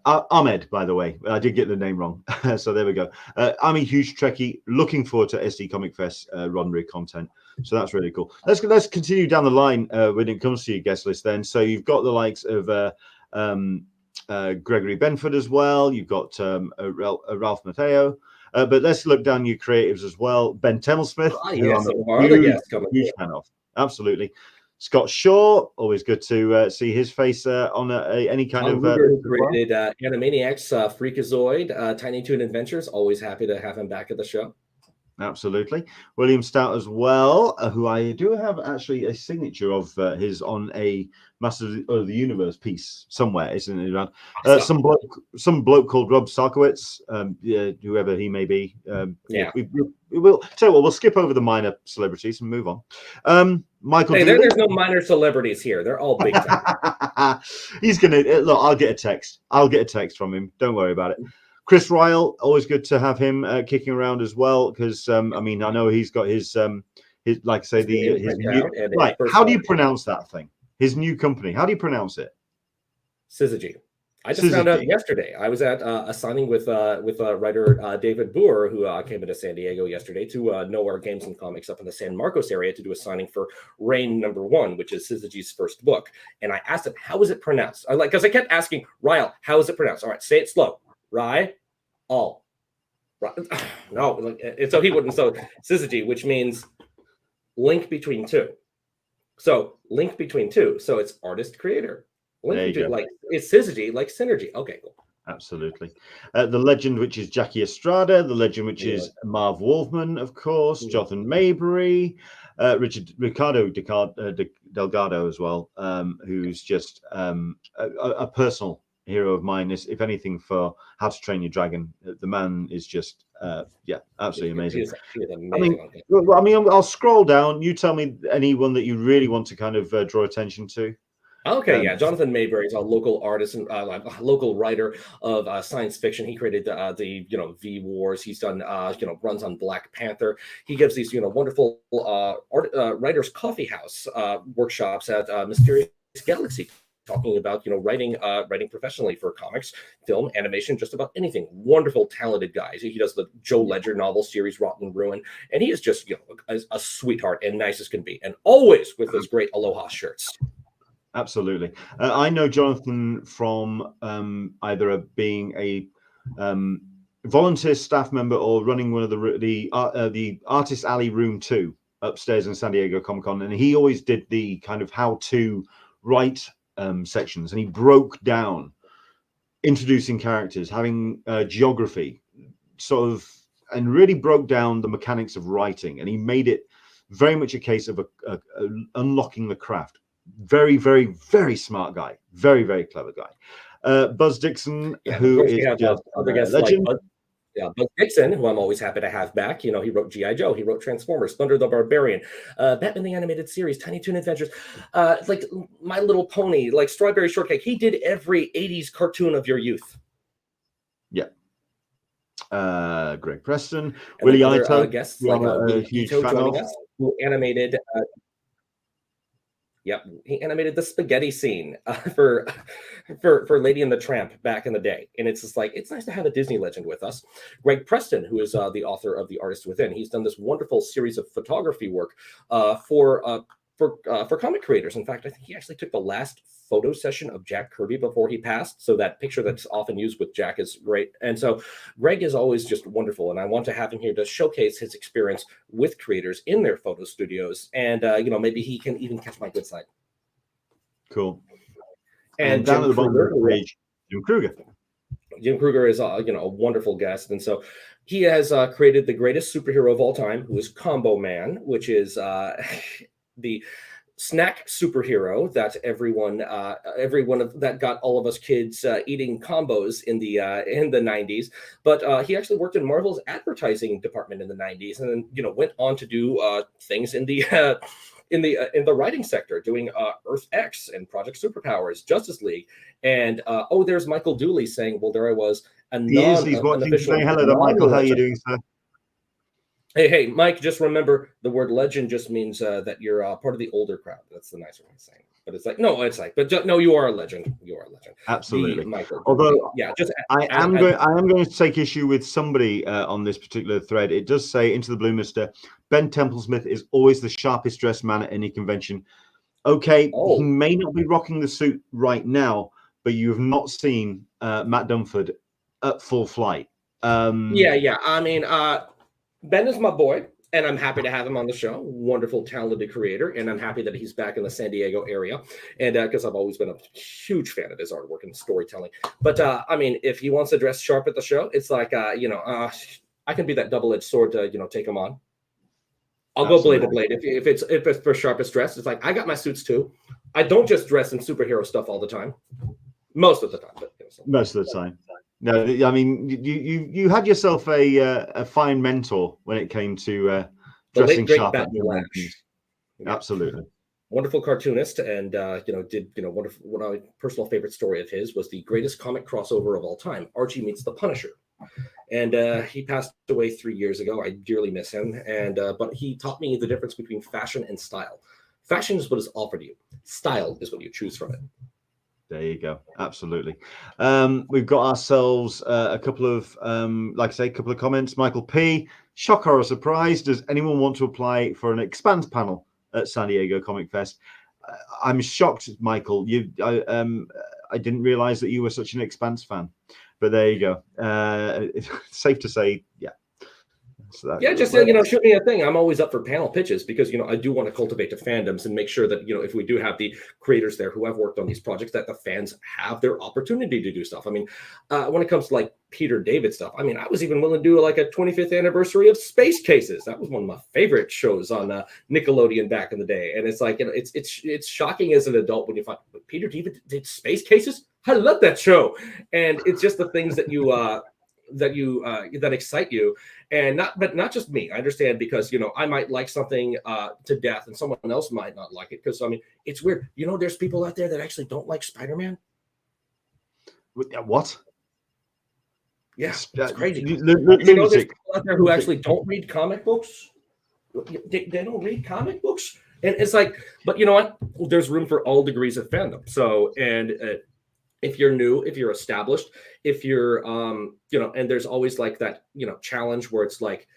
Ahmed, by the way, I did get the name wrong, so there we go. I'm a huge Trekkie, looking forward to SD Comic Fest Roddenberry content, so that's really cool. Let's continue down the line when it comes to your guest list then. So you've got the likes of Gregory Benford as well. You've got Ralph Mateo, but let's look down your creatives as well. Ben Templesmith, who I'm a huge fan of. Absolutely. Scott Shaw, always good to see his face on any kind of. Who created Animaniacs, Freakazoid, Tiny Toon Adventures. Always happy to have him back at the show. Absolutely. William Stout as well, who I do have actually a signature of his on a Masters of the Universe piece somewhere, isn't it? Around? Some bloke called Rob Sarkowitz, whoever he may be. We will tell you what, we'll skip over the minor celebrities and move on. Michael. Hey, there's no minor celebrities here. They're all big time. He's gonna look. I'll get a text. From him. Don't worry about it. Chris Ryle, always good to have him kicking around as well, because I know he's got his like I say his new, right. How do you pronounce that thing? His new company. How do you pronounce it? Syzygy. I just found out yesterday. I was at a signing with writer David Boer, who came into San Diego yesterday to know our games and comics up in the San Marcos area to do a signing for Reign #1, which is Syzygy's first book. And I asked him, how is it pronounced? Because I kept asking, Ryle, how is it pronounced? All right, say it slow. Rye, all. No, so he wouldn't. So Syzygy, which means link between two. So link between two. So it's artist creator. Link between, it's Syzygy, like synergy. Okay, cool. Absolutely. The legend, which is Jackie Estrada, the legend, which is Marv Wolfman, of course, Jonathan Maybury, Ricardo Delgado as well, who's just a personal hero of mine. If anything, for How to Train Your Dragon, the man is just absolutely amazing. He is amazing. I'll scroll down. You tell me anyone that you really want to kind of draw attention to. Okay, Jonathan Maybury is a local artist and local writer of science fiction. He created the V Wars. He's done runs on Black Panther. He gives these wonderful writers' coffee house workshops at Mysterious Galaxy talking about, writing professionally for comics, film, animation, just about anything. Wonderful, talented guy. He does the Joe Ledger novel series, Rotten Ruin, and he is just, a sweetheart and nice as can be, and always with those great Aloha shirts. Absolutely. I know Jonathan from either being a volunteer staff member or running one of the Artist Alley Room 2 upstairs in San Diego Comic Con, and he always did the kind of how to write sections, and he broke down introducing characters, having geography, sort of, and really broke down the mechanics of writing, and he made it very much a case of unlocking the craft. Very, very, very smart guy. Very, very clever guy. Buzz Dixon, who is just other guests legend. Like Buzz Dixon, who I'm always happy to have back. He wrote G.I. Joe. He wrote Transformers, Thunder the Barbarian, Batman the Animated Series, Tiny Toon Adventures, like My Little Pony, like Strawberry Shortcake. He did every 80s cartoon of your youth. Yeah. Greg Preston, Willie Ito, guests like Willie Ito joining us, who animated. He animated the spaghetti scene for Lady and the Tramp back in the day, and it's just like, it's nice to have a Disney legend with us. Greg Preston, who is the author of The Artist Within, he's done this wonderful series of photography work for comic creators. In fact, I think he actually took the last photo session of Jack Kirby before he passed. So that picture that's often used with Jack is great. And so Greg is always just wonderful. And I want to have him here to showcase his experience with creators in their photo studios. And, maybe he can even catch my good side. Cool. And down at the bottom of the page, Jim Kruger. Jim Kruger is, a wonderful guest. And so he has created the greatest superhero of all time, who is Combo Man, which is the snack superhero that everyone that got all of us kids eating combos in the 90s. But he actually worked in Marvel's advertising department in the 90s, and then went on to do things in the in the writing sector, doing Earth X and Project Superpowers, Justice League, and there's Michael Dooley saying, well, there I was. He's watching today. Hello there, Michael. How are you doing, sir? Hey, Mike, just remember the word legend just means that you're part of the older crowd. That's the nicer way of saying it. But it's like, no, you are a legend. You are a legend. Absolutely. Michael. Although, I am going to take issue with somebody on this particular thread. It does say, Into the Blue Mister, Ben Templesmith is always the sharpest dressed man at any convention. Okay, he may not be rocking the suit right now, but you have not seen Matt Dunford at full flight. I mean, Ben is my boy, and I'm happy to have him on the show. Wonderful, talented creator, and I'm happy that he's back in the San Diego area, and because I've always been a huge fan of his artwork and storytelling. But I mean, if he wants to dress sharp at the show, it's like I can be that double-edged sword to take him on. I'll go blade to blade. If it's for sharpest dress, it's like I got my suits too. I don't just dress in superhero stuff all the time. Most of the time, but most of the time. No, I mean, you had yourself a fine mentor when it came to dressing sharp. Absolutely. Wonderful cartoonist, and one of my personal favorite story of his was the greatest comic crossover of all time, Archie meets the Punisher. And he passed away 3 years ago. I dearly miss him. And but he taught me the difference between fashion and style. Fashion is what is offered you. Style is what you choose from it. There you go. Absolutely. We've got ourselves a couple of, couple of comments. Michael P. Shock, horror, surprise. Does anyone want to apply for an Expanse panel at San Diego Comic Fest? I'm shocked, Michael. I didn't realize that you were such an Expanse fan. But there you go. It's safe to say, yeah. So shoot me a thing. I'm always up for panel pitches because, I do want to cultivate the fandoms and make sure that, if we do have the creators there who have worked on these projects, that the fans have their opportunity to do stuff. I mean, when it comes to like Peter David stuff, I mean, I was even willing to do like a 25th anniversary of Space Cases. That was one of my favorite shows on Nickelodeon back in the day. And it's like, it's shocking as an adult when you find Peter David did Space Cases. I love that show. And it's just the things that that excite you, and not just me. I understand because I might like something to death and someone else might not like it, because I mean it's weird. There's people out there that actually don't like Spider-Man. What? Yeah, it's crazy. There's people out there who actually don't read comic books. They don't read comic books. And it's like, but you know what? There's room for all degrees of fandom. So, and if you're new, if you're established, if you're, and there's always like that, challenge where it's like,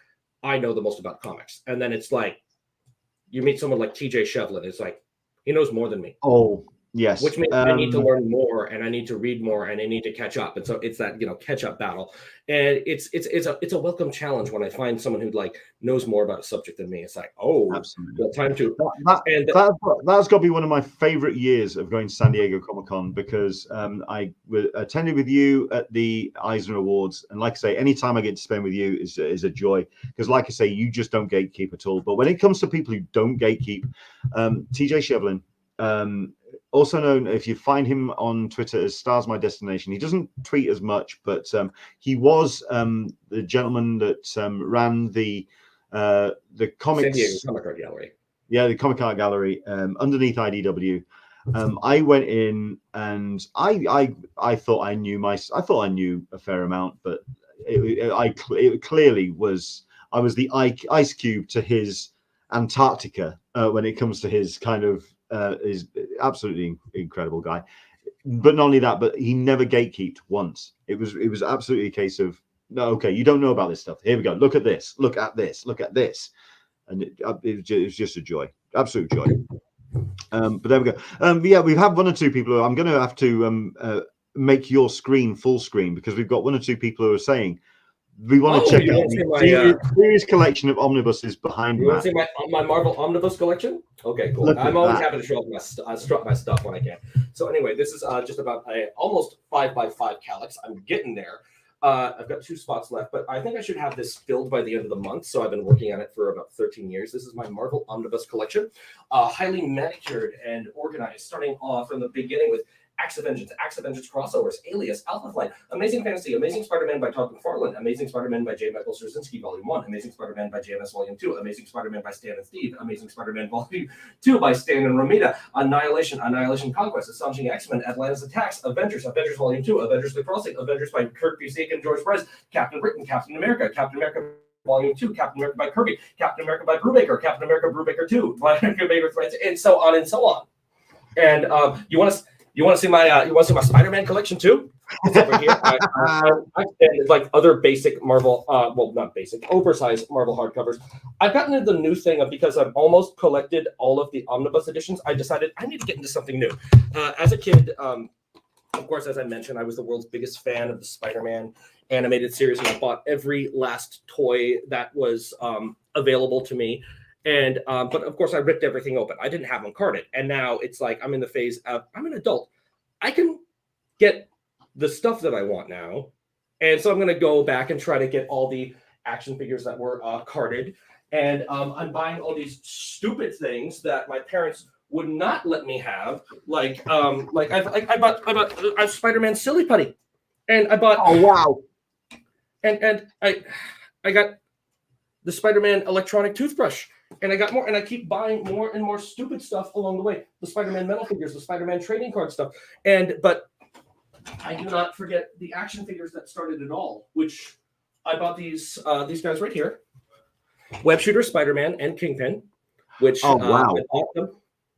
I know the most about comics. And then it's like, you meet someone like TJ Shevlin. It's like, he knows more than me. Oh, yes. Which means I need to learn more, and I need to read more, and I need to catch up. And so it's that catch up battle, and it's a welcome challenge when I find someone who like knows more about a subject than me. It's like, oh, absolutely. well, time to. That's got to be one of my favorite years of going to San Diego Comic-Con, because I attended with you at the Eisner Awards, and like I say, anytime I get to spend with you is a joy, because like I say, you just don't gatekeep at all. But when it comes to people who don't gatekeep, TJ Shevlin. Also known, if you find him on Twitter, as Stars My Destination. He doesn't tweet as much, but he was the gentleman that ran the comics. San Diego Comic Art Gallery. Yeah, the Comic Art Gallery underneath IDW. I went in and I thought I knew a fair amount, but it clearly was. I was the ice cube to his Antarctica when it comes to his kind of. Is absolutely incredible guy, but not only that, but he never gatekeeped once. It was absolutely a case of, no, okay, you don't know about this stuff. Here we go. Look at this. Look at this. Look at this. And it was just a joy, absolute joy. But there we go. Yeah, we have one or two people. I'm going to have to make your screen full screen, because we've got one or two people who are saying, we want to check out the serious collection of omnibuses behind you Matt. You want to see my Marvel omnibus collection? Okay, cool. I'm always happy to show up my stuff when I can. So anyway, this is just about a almost 5x5 calyx. I'm getting there. I've got 2 spots left, but I think I should have this filled by the end of the month. So I've been working on it for about 13 years. This is my Marvel omnibus collection, highly manicured and organized, starting off from the beginning with Acts of Vengeance crossovers, Alias, Alpha Flight, Amazing Fantasy, Amazing Spider-Man by Todd McFarlane, Amazing Spider-Man by J. Michael Straczynski, Volume 1, Amazing Spider-Man by JMS Volume 2, Amazing Spider-Man by Stan and Steve, Amazing Spider-Man Volume 2 by Stan and Romita, Annihilation Conquest, Astonishing X-Men, Atlantis Attacks, Avengers Volume 2, Avengers The Crossing, Avengers by Kurt Busiek and George Perez, Captain Britain, Captain America Volume 2, Captain America by Kirby, Captain America by Brubaker, Captain America Brubaker 2, and so on and so on. And you want to see my Spider-Man collection too? It's over here. And like other basic Marvel, not basic, oversized Marvel hardcovers. I've gotten into the new thing of, because I've almost collected all of the omnibus editions, I decided I need to get into something new. As a kid, of course, as I mentioned, I was the world's biggest fan of the Spider-Man animated series, and I bought every last toy that was available to me. And but of course I ripped everything open. I didn't have them carded. And now it's like I'm in the phase of, I'm an adult. I can get the stuff that I want now. And so I'm going to go back and try to get all the action figures that were carded. And I'm buying all these stupid things that my parents would not let me have. Like I bought Spider-Man Silly Putty. And I bought, oh wow. And I got the Spider-Man electronic toothbrush. And I got more, and I keep buying more and more stupid stuff along the way. The Spider-Man metal figures, the Spider-Man trading card stuff. But I do not forget the action figures that started it all, which I bought these guys right here. Web Shooter Spider-Man and Kingpin, which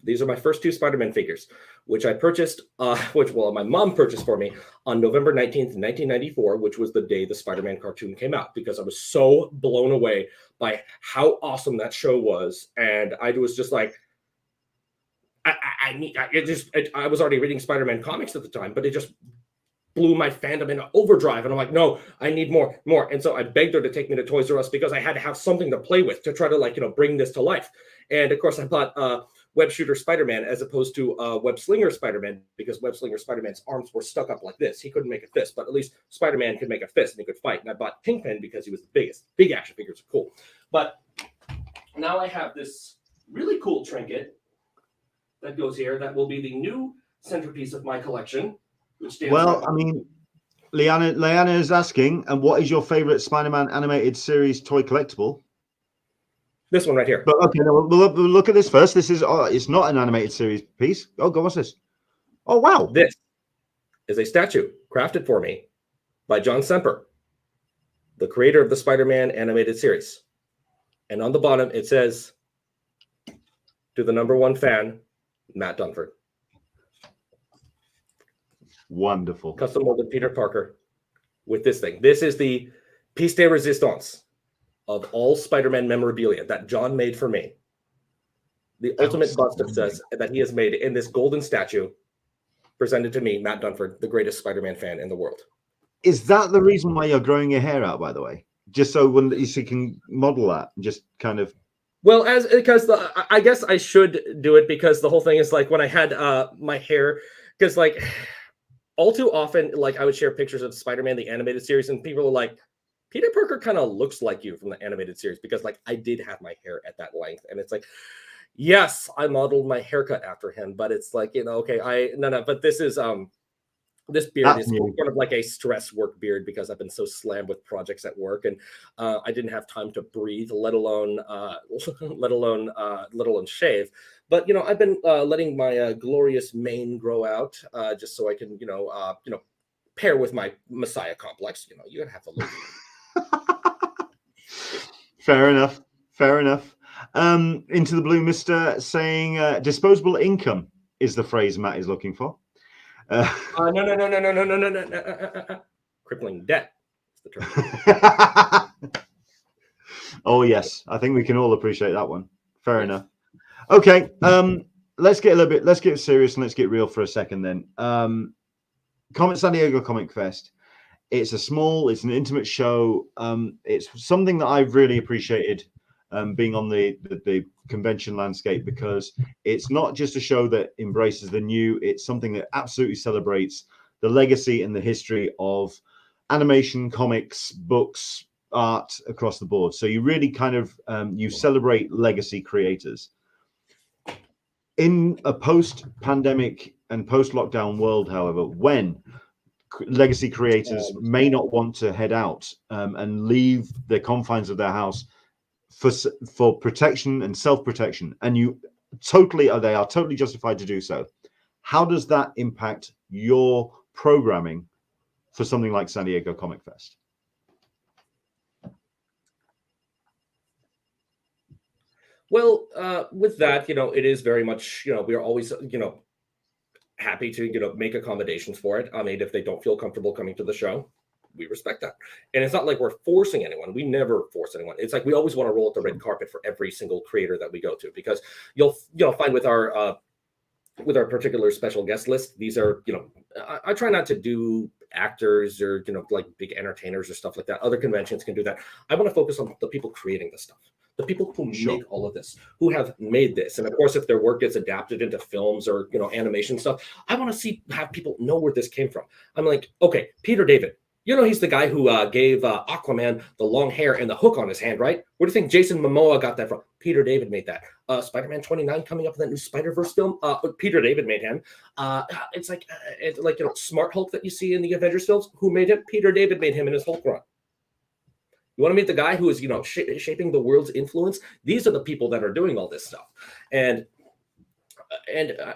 these are my first 2 Spider-Man figures, which I purchased, my mom purchased for me on November 19th, 1994, which was the day the Spider-Man cartoon came out, because I was so blown away by how awesome that show was. And I was just like, I was already reading Spider-Man comics at the time, but it just blew my fandom into overdrive. And I'm like, no, I need more. And so I begged her to take me to Toys R Us, because I had to have something to play with to try to bring this to life. And of course I bought Web Shooter Spider-Man as opposed to Web Slinger Spider-Man, because Web Slinger Spider-Man's arms were stuck up like this. He couldn't make a fist, but at least Spider-Man could make a fist and he could fight. And I bought Kingpin because he was the biggest. Big action figures are cool. But now I have this really cool trinket that goes here that will be the new centerpiece of my collection. Which stands I mean, Leanna is asking, and what is your favorite Spider-Man animated series toy collectible? This one right here. But okay, no, we'll look at this first. This is it's not an animated series piece. Oh, go, what's this? Oh, wow. This is a statue crafted for me by John Semper, the creator of the Spider-Man animated series. And on the bottom, it says, to the #1 fan, Matt Dunford. Wonderful. Custom molded Peter Parker with this thing. This is the piece de resistance of all Spider-Man memorabilia that John made for me. The ultimate bust of us that he has made in this golden statue, presented to me, Matt Dunford, the greatest Spider-Man fan in the world. Is that the reason why you're growing your hair out, by the way? Just so when you can model that and just kind of... Well, because I guess I should do it, because the whole thing is like when I had my hair, because like all too often, like I would share pictures of Spider-Man, the animated series, and people are like, Peter Parker kind of looks like you from the animated series, because like I did have my hair at that length. And it's like, yes, I modeled my haircut after him, but it's like, you know, okay, no, but this is, this beard is sort of like a stress work beard, because I've been so slammed with projects at work, and I didn't have time to breathe, let alone shave. But you know, I've been letting my glorious mane grow out, just so I can, you know, pair with my Messiah complex. You know, you gotta have to look. Fair enough. Fair enough. Into the Blue Mister saying disposable income is the phrase Matt is looking for. No. Crippling debt is the term. Oh yes, I think we can all appreciate that one. Fair enough. Okay, let's get serious and let's get real for a second then. San Diego Comic Fest. It's an intimate show. It's something that I've really appreciated being on the convention landscape, because it's not just a show that embraces the new, it's something that absolutely celebrates the legacy and the history of animation, comics, books, art across the board. So you really kind of you celebrate legacy creators. In a post-pandemic and post-lockdown world, however, when legacy creators may not want to head out and leave the confines of their house for protection and self-protection, and they are totally justified to do so, how does that impact your programming for something like San Diego Comic Fest? Well, with that, you know, it is very much, you know, we are always, you know, happy to, you know, make accommodations for it. I mean, if they don't feel comfortable coming to the show, we respect that. And it's not like we're forcing anyone. We never force anyone. It's like we always want to roll out the red carpet for every single creator that we go to, because you'll find with our particular special guest list, these are, you know, I try not to do actors or, you know, like big entertainers or stuff like that. Other conventions can do that. I want to focus on the people creating the stuff, the people who make all of this, who have made this. And of course, if their work gets adapted into films or, you know, animation stuff, I want to have people know where this came from. I'm like, okay, Peter David, you know, he's the guy who gave Aquaman the long hair and the hook on his hand, right? Where do you think Jason Momoa got that from? Peter David made that. Spider-Man 29 coming up in that new Spider-Verse film, Peter David made him. It's like, you know, Smart Hulk that you see in the Avengers films. Who made him? Peter David made him in his Hulk run. You want to meet the guy who is, you know, shaping the world's influence? These are the people that are doing all this stuff. And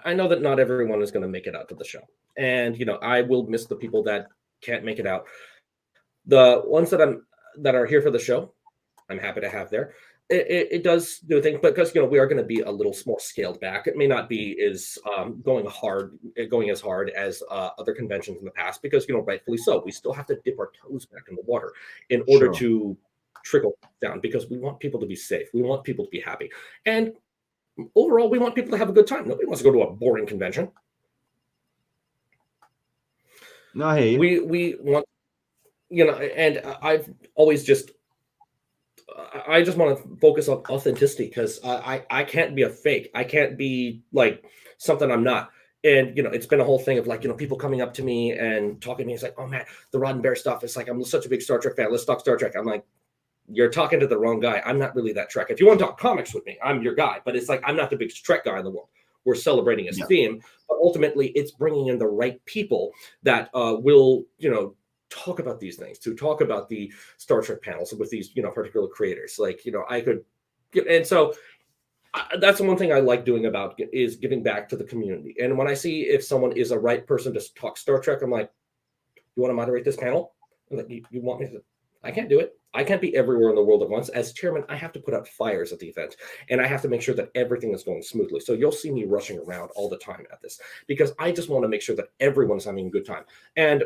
I know that not everyone is going to make it out to the show. And, you know, I will miss the people that can't make it out. The ones that are here for the show, I'm happy to have there. It does do a thing, because, you know, we are going to be a little more scaled back. It may not be as going as hard as other conventions in the past, because, you know, rightfully so. We still have to dip our toes back in the water in order to trickle down, because we want people to be safe. We want people to be happy. And overall, we want people to have a good time. Nobody wants to go to a boring convention. No, I hear you. We want, you know, and I've always just, I just want to focus on authenticity, because I can't be a fake. I can't be like something I'm not. And, you know, it's been a whole thing of like, you know, people coming up to me and talking to me. It's like, oh, man, the Roddenberry stuff. It's like, I'm such a big Star Trek fan. Let's talk Star Trek. I'm like, you're talking to the wrong guy. I'm not really that Trek. If you want to talk comics with me, I'm your guy. But it's like, I'm not the biggest Trek guy in the world. We're celebrating his theme, but ultimately it's bringing in the right people that will, you know, talk about these things, to talk about the Star Trek panels with these, you know, particular creators. Like, you know, and so that's the one thing I like doing about is giving back to the community. And when I see if someone is a right person to talk Star Trek, I'm like, you want to moderate this panel? I'm like, you want me to? I can't do it. I can't be everywhere in the world at once. As chairman, I have to put out fires at the event, and I have to make sure that everything is going smoothly. So you'll see me rushing around all the time at this because I just want to make sure that everyone's having a good time. And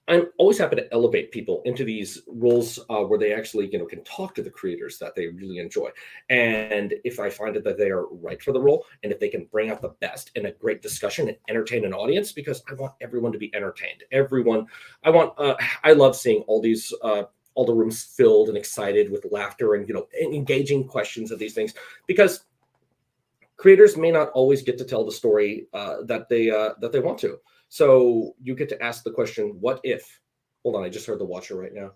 I'm always happy to elevate people into these roles where they actually, can talk to the creators that they really enjoy. And if I find that they are right for the role, and if they can bring out the best in a great discussion and entertain an audience, because I want everyone to be entertained. I love seeing all these, all the rooms filled and excited with laughter and, engaging questions of these things, because creators may not always get to tell the story that they want to. So you get to ask the question, what if? Hold on, I just heard the watcher right now.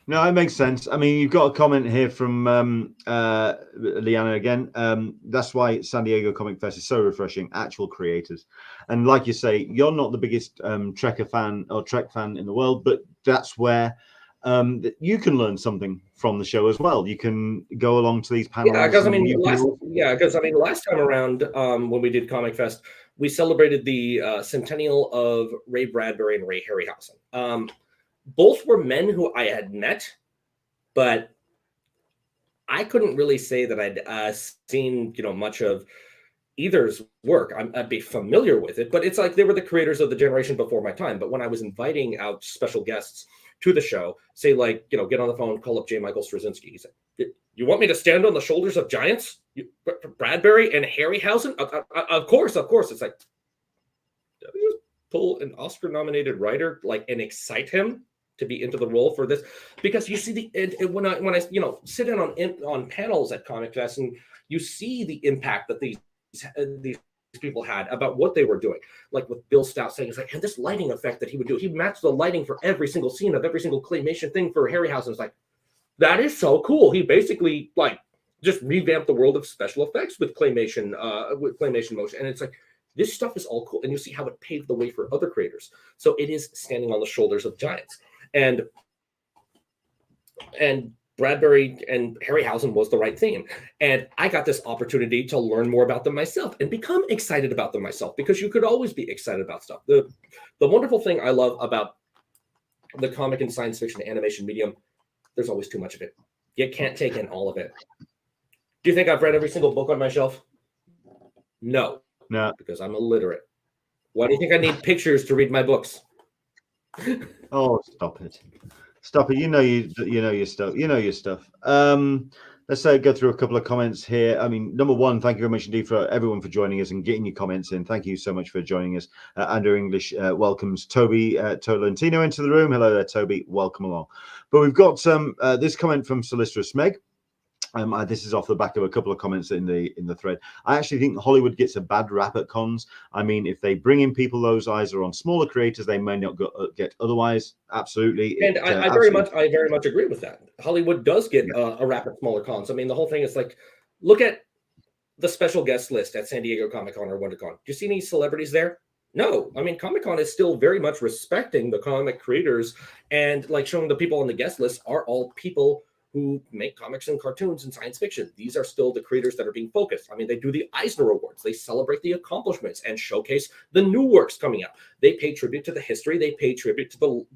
No, it makes sense. I mean, you've got a comment here from Liana again. That's why San Diego Comic Fest is so refreshing, actual creators. And like you say, you're not the biggest Trek fan in the world, but that's where you can learn something from the show as well. You can go along to these panels. Yeah, because last time around when we did Comic Fest, we celebrated the Centennial of Ray Bradbury and Ray Harryhausen. Both were men who I had met, but I couldn't really say that I'd seen much of either's work. I'd be familiar with it, but it's like they were the creators of the generation before my time. But when I was inviting out special guests to the show, say get on the phone, call up J. Michael Straczynski. He said, "You want me to stand on the shoulders of giants? Bradbury and Harryhausen? Of course." It's like, did I just pull an Oscar-nominated writer and excite him to be into the role for this? Because you see when I sit in on panels at Comic Fest, and you see the impact that these people had about what they were doing, like with Bill Stout saying, it's like, and this lighting effect that he would do, he matched the lighting for every single scene of every single claymation thing for Harryhausen. It's like, that is so cool. He basically just revamped the world of special effects with claymation motion. And it's like, this stuff is all cool. And you see how it paved the way for other creators. So it is standing on the shoulders of giants. And Bradbury and Harryhausen was the right theme. And I got this opportunity to learn more about them myself and become excited about them myself, because you could always be excited about stuff. The wonderful thing I love about the comic and science fiction animation medium, there's always too much of it. You can't take in all of it. Do you think I've read every single book on my shelf? No. Because I'm illiterate. Why do you think I need pictures to read my books? Oh, stop it. You know your stuff. Let's go through a couple of comments here. I mean, number one, thank you very much indeed for everyone for joining us and getting your comments in. Thank you so much for joining us. Andrew English welcomes Toby Tolentino into the room. Hello there, Toby. Welcome along. But we've got this comment from Solicitor Smeg. This is off the back of a couple of comments in the thread. I actually think Hollywood gets a bad rap at cons. I mean, if they bring in people, those eyes are on smaller creators they may not get otherwise. Absolutely. And I very much agree with that. Hollywood does get a rap at smaller cons. I mean, the whole thing is like, look at the special guest list at San Diego Comic Con or WonderCon. Do you see any celebrities there? No. I mean, Comic Con is still very much respecting the comic creators, and showing the people on the guest list are all people who make comics and cartoons and science fiction. These are still the creators that are being focused. I mean, they do the Eisner Awards. They celebrate the accomplishments and showcase the new works coming out. They pay tribute to the history. They pay tribute to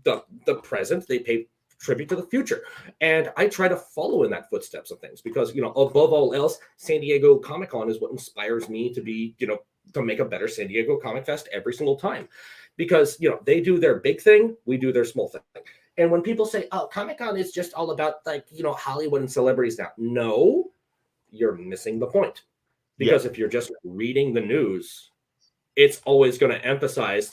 the present. They pay tribute to the future. And I try to follow in that footsteps of things because, above all else, San Diego Comic Con is what inspires me to be, to make a better San Diego Comic Fest every single time. Because, they do their big thing, we do their small thing. And when people say, oh, Comic-Con is just all about Hollywood and celebrities now. No, you're missing the point. Because if you're just reading the news, it's always going to emphasize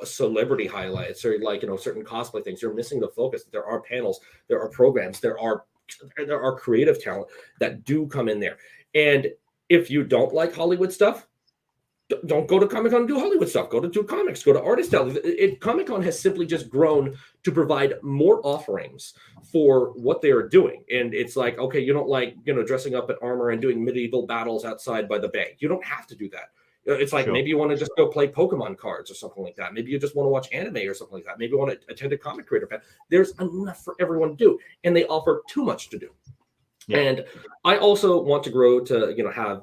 celebrity highlights or certain cosplay things. You're missing the focus. There are panels, there are programs, there are creative talent that do come in there. And if you don't like Hollywood stuff, don't go to Comic-Con and do Hollywood stuff. Go to do comics. Go to Artist Alley. Comic-Con has simply just grown to provide more offerings for what they are doing. And it's like, okay, you don't like, dressing up in armor and doing medieval battles outside by the bay. You don't have to do that. It's like, maybe you want to just go play Pokemon cards or something like that. Maybe you just want to watch anime or something like that. Maybe you want to attend a comic creator event. There's enough for everyone to do. And they offer too much to do. Yeah. And I also want to grow to, have,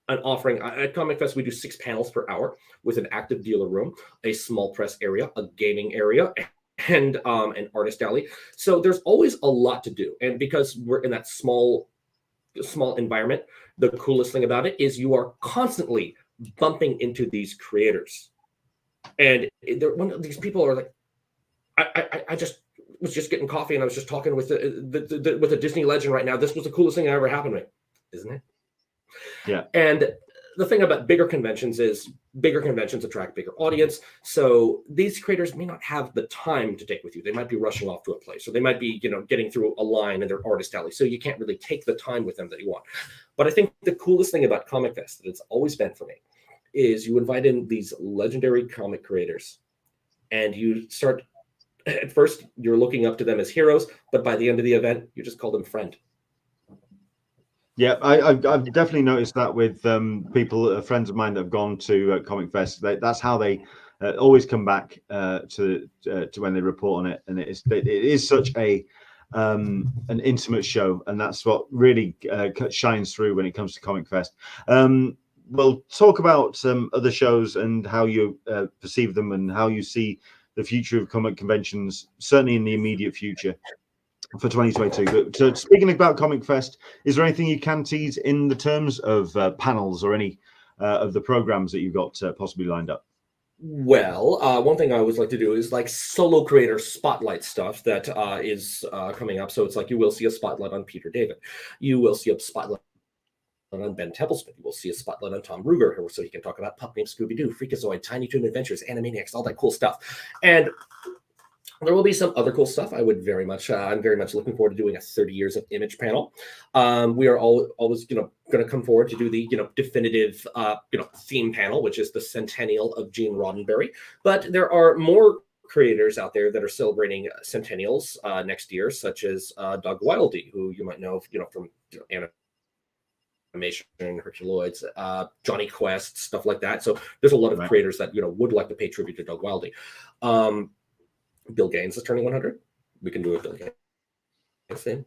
an offering at Comic Fest. We do 6 panels per hour with an active dealer room, a small press area, a gaming area, and an artist alley. So there's always a lot to do. And because we're in that small environment, the coolest thing about it is you are constantly bumping into these creators. And one of these people are like, I just was just getting coffee and I was just talking with with a Disney legend right now. This was the coolest thing that ever happened to me, isn't it? Yeah. And the thing about bigger conventions is bigger conventions attract bigger audience. So these creators may not have the time to take with you. They might be rushing off to a place, or they might be, getting through a line in their artist alley. So you can't really take the time with them that you want. But I think the coolest thing about Comic Fest, that it's always been for me, is you invite in these legendary comic creators, and you start, at first you're looking up to them as heroes, but by the end of the event, you just call them friend. Yeah, I've definitely noticed that with people, friends of mine that have gone to Comic Fest. That's how they always come back to when they report on it, and it is such a an intimate show, and that's what really shines through when it comes to Comic Fest. We'll talk about some other shows and how you perceive them and how you see the future of comic conventions, certainly in the immediate future for 2022. But speaking about Comic Fest, is there anything you can tease in the terms of panels or any of the programs that you've got possibly lined up? Well, one thing I always like to do is like solo creator spotlight stuff that is coming up. So it's like you will see a spotlight on Peter David. You will see a spotlight on Ben Templesmith. You will see a spotlight on Tom Ruger, so he can talk about Pup Named Scooby-Doo, Freakazoid, Tiny Toon Adventures, Animaniacs, all that cool stuff. And there will be some other cool stuff. I'm very much looking forward to doing a 30 years of image panel. We are always, going to come forward to do the, definitive, theme panel, which is the Centennial of Gene Roddenberry. But there are more creators out there that are celebrating centennials next year, such as Doug Wildey, who you might know, from Animation, Herculoids, Johnny Quest, stuff like that. So there's a lot of creators that would like to pay tribute to Doug Wildey. Bill Gaines is turning 100. We can do a Bill Gaines thing.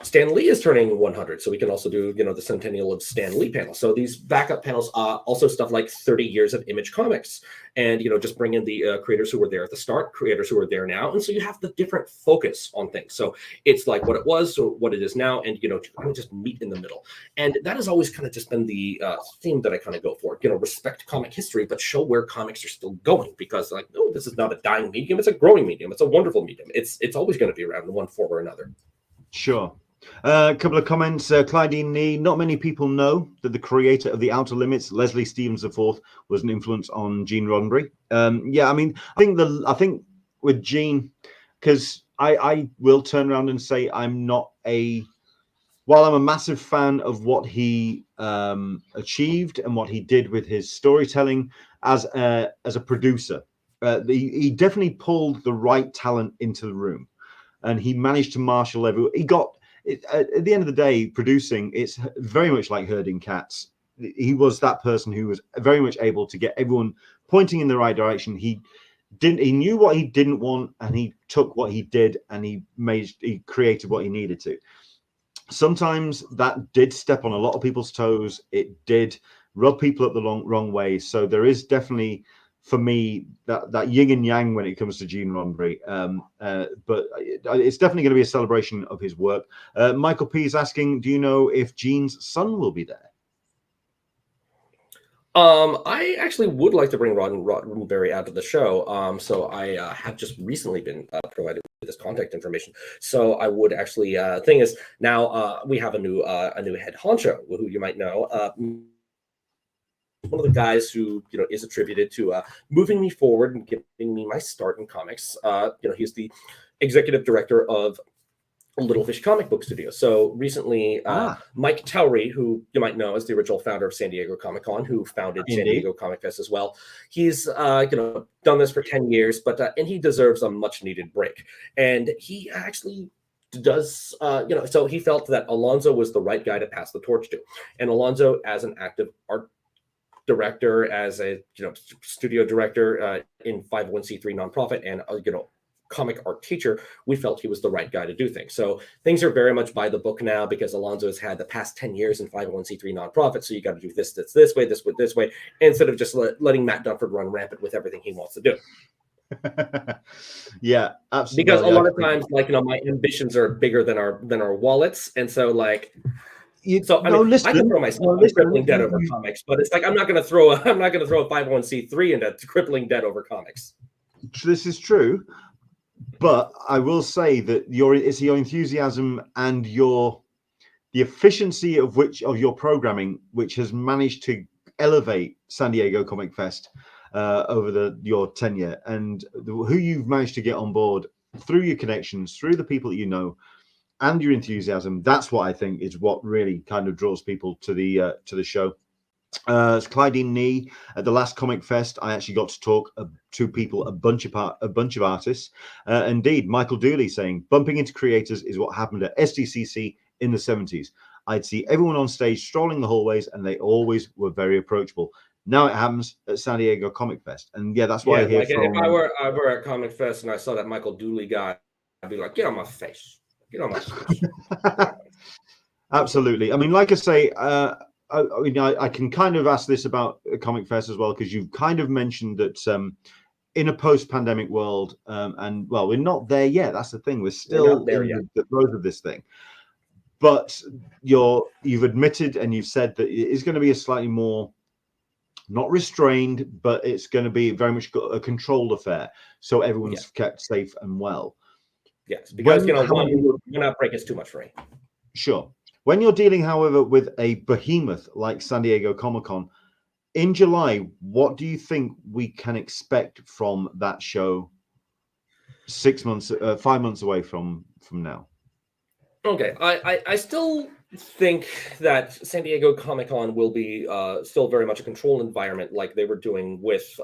Stan Lee is turning 100, so we can also do the Centennial of Stan Lee panel. So these backup panels, also stuff like 30 years of Image Comics, and just bring in the creators who were there at the start, creators who are there now, and so you have the different focus on things. So it's like what it was, so what it is now, and to kind of just meet in the middle. And that has always kind of just been the theme that I kind of go for. Respect comic history, but show where comics are still going, because no, this is not a dying medium; it's a growing medium. It's a wonderful medium. It's always going to be around in one form or another. Sure. A couple of comments. Clydine Nee, not many people know that the creator of The Outer Limits, Leslie Stevens IV, was an influence on Gene Roddenberry. Yeah, I mean, I think with Gene, because I will turn around and say while I'm a massive fan of what he achieved and what he did with his storytelling as a producer, he definitely pulled the right talent into the room. And he managed to marshal everyone. He got at the end of the day, producing, it's very much like herding cats. He was that person who was very much able to get everyone pointing in the right direction. He knew what he didn't want, and he took what he did, and he created what he needed to. Sometimes that did step on a lot of people's toes. It did rub people up the wrong way. So there is definitely, for me, that yin and yang when it comes to Gene Roddenberry. But it's definitely going to be a celebration of his work. Michael P is asking, do you know if Gene's son will be there? I actually would like to bring Roddenberry out to the show. So I have just recently been provided with this contact information. So I would actually, thing is, now we have a new head honcho who you might know. One of the guys who is attributed to moving me forward and giving me my start in comics. He's the executive director of Little Fish Comic Book Studio. So recently, Mike Towery, who you might know as the original founder of San Diego Comic Con, who founded San Diego Comic Fest as well. He's done this for 10 years, but and he deserves a much needed break. And he actually does so he felt that Alonzo was the right guy to pass the torch to. And Alonzo, as an active art director, as a studio director in 501c3 nonprofit, and comic art teacher, we felt he was the right guy to do things. So things are very much by the book now, because Alonzo has had the past 10 years in 501c3 nonprofit. So you got to do this way, instead of just letting Matt Dunford run rampant with everything he wants to do. Yeah, absolutely. Because a lot of times, like, my ambitions are bigger than our wallets. And so, like, I can throw myself in crippling debt over comics, but it's like, I'm not going to throw a 501c3 into crippling debt over comics. This is true. But I will say that it's your enthusiasm and the efficiency of your programming, which has managed to elevate San Diego Comic Fest over your tenure, and who you've managed to get on board through your connections, through the people that you know, and your enthusiasm. That's what I think is what really kind of draws people to the show. Clydeen Nee at the last Comic Fest, I actually got to talk to people, a bunch of artists. Indeed, Michael Dooley saying, bumping into creators is what happened at SDCC in the 70s. I'd see everyone on stage strolling the hallways, and they always were very approachable. Now it happens at San Diego Comic Fest, and yeah, that's why I hear from. If I were at Comic Fest and I saw that Michael Dooley guy, I'd be like, get on my face, get on my face. Absolutely. I mean, like I say, I can kind of ask this about Comic Fest as well, because you've kind of mentioned that in a post-pandemic world, and well, we're not there yet. That's the thing. We're still in the throes of this thing. But you've admitted and you've said that it is going to be a slightly more, not restrained, but it's going to be very much a controlled affair, so everyone's kept safe and well. Yes, because one outbreak is too much for me. Sure. When you're dealing, however, with a behemoth like San Diego Comic-Con in July, what do you think we can expect from that show 5 months away from now? Okay, I still think that San Diego Comic-Con will be still very much a controlled environment, like they were doing with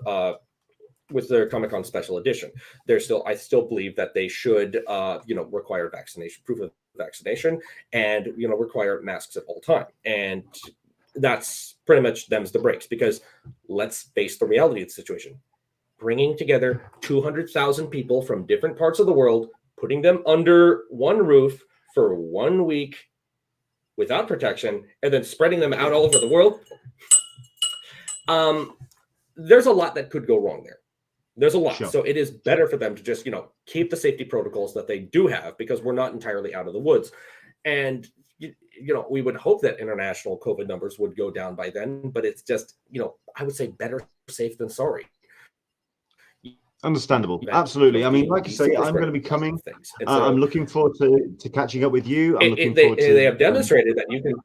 their Comic-Con special edition. I still believe that they should require proof of vaccination, and require masks at all time. And that's pretty much them's the breaks, because let's face the reality of the situation. Bringing together 200,000 people from different parts of the world, putting them under one roof for 1 week without protection, and then spreading them out all over the world. There's a lot that could go wrong there. There's a lot. Sure. So it is better for them to just, keep the safety protocols that they do have, because we're not entirely out of the woods. And, we would hope that international COVID numbers would go down by then, but it's just, I would say better safe than sorry. Understandable. Absolutely. I mean, like you say, I'm going to be coming. So, I'm looking forward to catching up with you. I'm looking forward to. They have demonstrated that you can.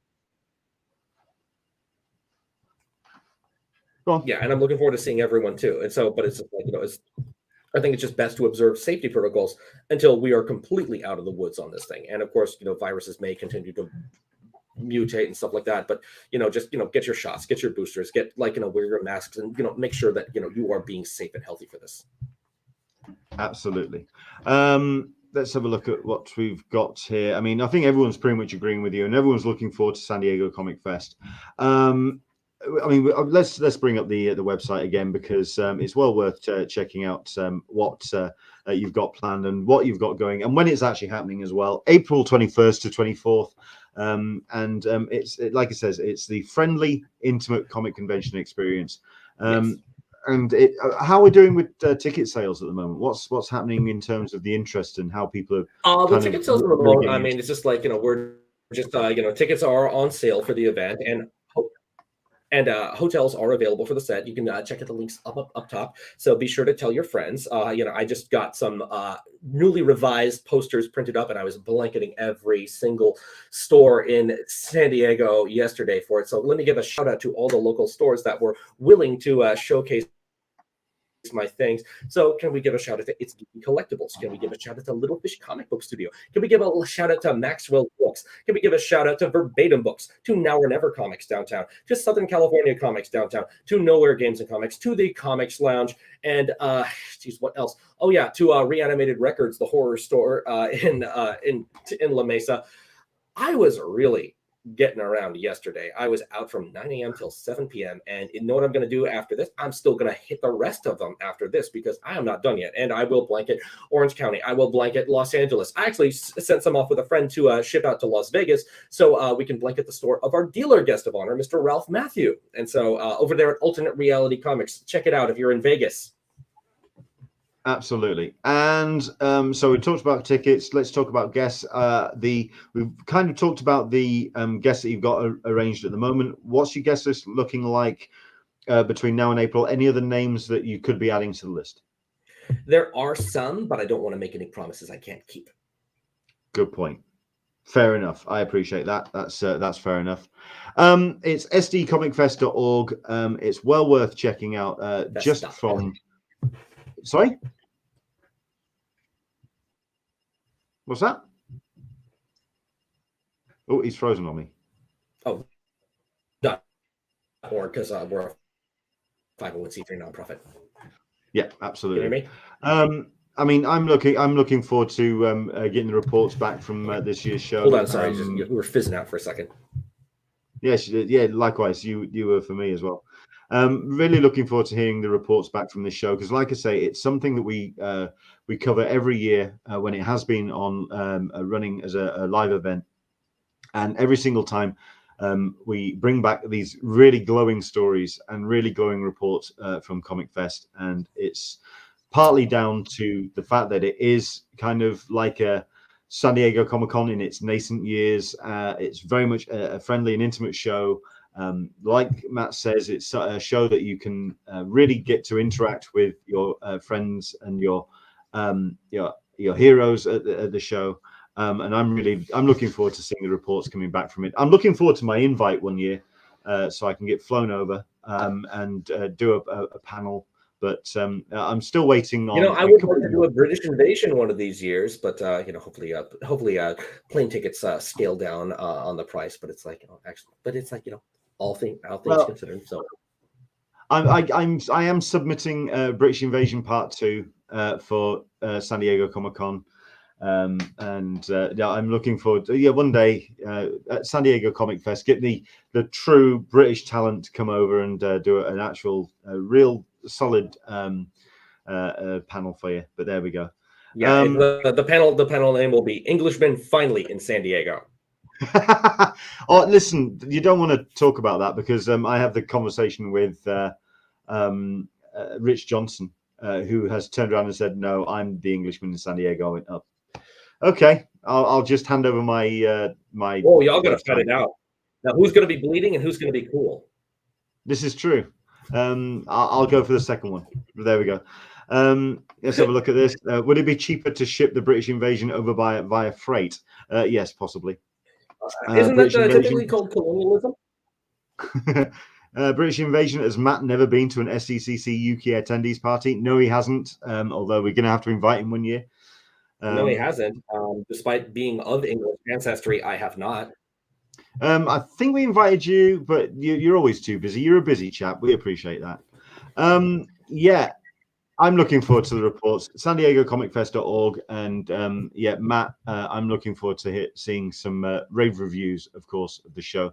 Yeah, and I'm looking forward to seeing everyone too. And so, but it's just like, I think it's just best to observe safety protocols until we are completely out of the woods on this thing. And of course, viruses may continue to mutate and stuff like that. But just get your shots, get your boosters, wear your masks, and make sure that you are being safe and healthy for this. Absolutely. Let's have a look at what we've got here. I mean, I think everyone's pretty much agreeing with you, and everyone's looking forward to San Diego Comic Fest. I mean, let's bring up the website again, because it's well worth checking out what you've got planned and what you've got going, and when it's actually happening as well. April 21st to 24th, and it's like it says, it's the friendly, intimate comic convention experience. Yes. And how we're doing with ticket sales at the moment? What's happening in terms of the interest and how people are? The ticket sales at the moment, I mean, it's just like we're just tickets are on sale for the event, and hotels are available for the set. You can check out the links up top. So be sure to tell your friends. I just got some newly revised posters printed up, and I was blanketing every single store in San Diego yesterday for it. So let me give a shout out to all the local stores that were willing to showcase my things. So can we give a shout out to It's Geeky Collectibles? Can we give a shout out to Little Fish Comic Book Studio? Can we give a shout out to Maxwell Books? Can we give a shout out to Verbatim Books, to Now or Never Comics downtown, to Southern California Comics downtown, to Nowhere Games and Comics, to the Comics Lounge, and what else? Oh yeah, to Reanimated Records, the horror store in La Mesa. I was really getting around yesterday. I was out from 9 a.m. till 7 p.m. And you know what I'm going to do after this? I'm still going to hit the rest of them after this because I am not done yet. And I will blanket Orange County. I will blanket Los Angeles. I actually sent some off with a friend to ship out to Las Vegas so we can blanket the store of our dealer guest of honor, Mr. Ralph Matthew. And so over there at Alternate Reality Comics, check it out if you're in Vegas. Absolutely. And so we talked about tickets. Let's talk about guests. We've kind of talked about the guests that you've got arranged at the moment. What's your guest list looking like between now and April? Any other names that you could be adding to the list? There are some, but I don't want to make any promises I can't keep. Good point. Fair enough. I appreciate that. That's fair enough. It's sdcomicfest.org. It's well worth checking out. Sorry? What's that? Oh, he's frozen on me. Oh, no. Or because we're a 501c3 nonprofit. Yeah, absolutely. Can you hear me? I mean, I'm looking forward to getting the reports back from this year's show. Hold on, sorry, we were fizzing out for a second. Yes, yeah, likewise. You were for me as well. Really looking forward to hearing the reports back from this show because, like I say, it's something that we cover every year when it has been on running as a live event, and every single time we bring back these really glowing stories and really glowing reports from Comic Fest, and it's partly down to the fact that it is kind of like a San Diego Comic-Con in its nascent years. It's very much a friendly and intimate show. Like Matt says, it's a show that you can really get to interact with your friends and your heroes at the show. And I'm looking forward to seeing the reports coming back from it. I'm looking forward to my invite one year so I can get flown over and do a panel. But I'm still waiting on. I would like to do a British invasion one of these years, but hopefully, plane tickets scale down on the price. But it's like, all things considered. So, I am submitting British Invasion Part 2 for San Diego Comic-Con, and I'm looking forward to one day at San Diego Comic Fest, get the true British talent to come over and do an actual real solid panel for you. But there we go. Yeah, the panel name will be Englishman finally in San Diego. Oh, listen, you don't want to talk about that because I have the conversation with Rich Johnson, who has turned around and said, "No, I'm the Englishman in San Diego." I went, "Oh, okay, I'll just hand over my my." Oh, y'all gotta cut it out. Now, who's going to be bleeding and who's going to be cool? This is true. I'll go for the second one. There we go. Let's have a look at this. Would it be cheaper to ship the British invasion over via freight? Yes, possibly. Isn't that typically called colonialism? British invasion. Has Matt never been to an SDCC UK attendees party? No, he hasn't. Although we're going to have to invite him one year. No, he hasn't. Despite being of English ancestry, I have not. I think we invited you, but you're always too busy. You're a busy chap. We appreciate that. Yeah, I'm looking forward to the reports. San Diego SanDiegoComicFest.org. And Matt, I'm looking forward to seeing some rave reviews, of course, of the show.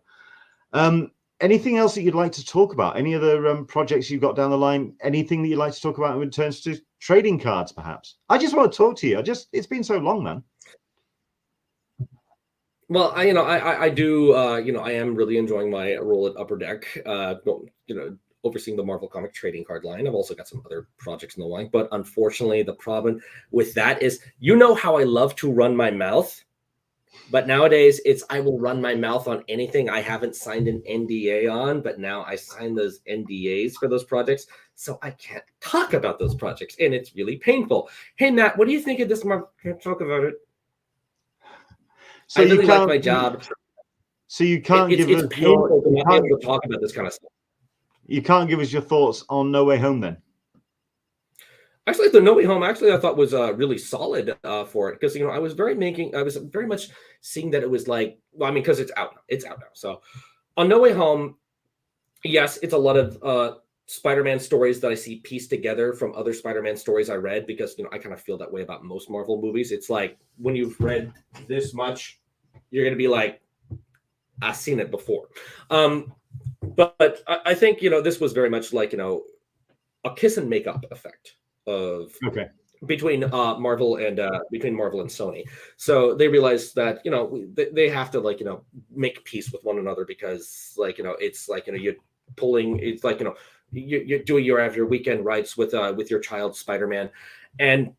Anything else that you'd like to talk about? Any other projects you've got down the line? Anything that you'd like to talk about in terms to trading cards, perhaps? I just want to talk to you. It's been so long, man. Well, I do. I am really enjoying my role at Upper Deck. Overseeing the Marvel comic trading card line. I've also got some other projects in the line, but unfortunately, the problem with that is, how I love to run my mouth, but nowadays I will run my mouth on anything I haven't signed an NDA on. But now I sign those NDAs for those projects, so I can't talk about those projects, and it's really painful. Hey, Matt, what do you think of this? Can't talk about it. So I really like my job. So you can't give us painful to not be able to talk about this kind of stuff. You can't give us your thoughts on No Way Home, then? Actually, the No Way Home, I thought was really solid for it, because I was very much seeing that it was like, because it's out now. So on No Way Home, yes, it's a lot of Spider-Man stories that I see pieced together from other Spider-Man stories I read, because I kind of feel that way about most Marvel movies. It's like when you've read this much, you're going to be like, I've seen it before. But I think, this was very much like, a kiss and make up effect of between Marvel and Sony. So they realized that, they have to, like, make peace with one another, because, like, it's like, you're pulling, it's like, you're doing your weekend rides with your child Spider-Man, and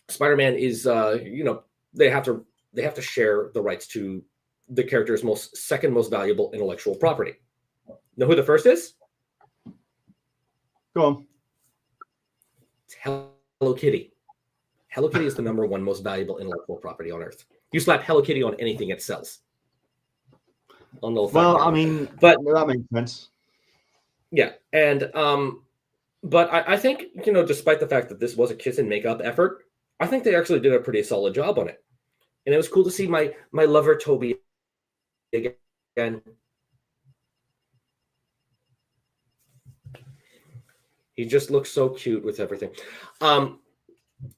Spider-Man is they have to share the rights to the character's second most valuable intellectual property. Know who the first is? Go on. It's Hello Kitty. Hello Kitty is the number one most valuable intellectual property on Earth. You slap Hello Kitty on anything, it sells. Well, I mean, but that makes sense. Yeah, and but I think, despite the fact that this was a kiss and makeup effort, I think they actually did a pretty solid job on it, and it was cool to see my lover Toby again. He just looks so cute with everything.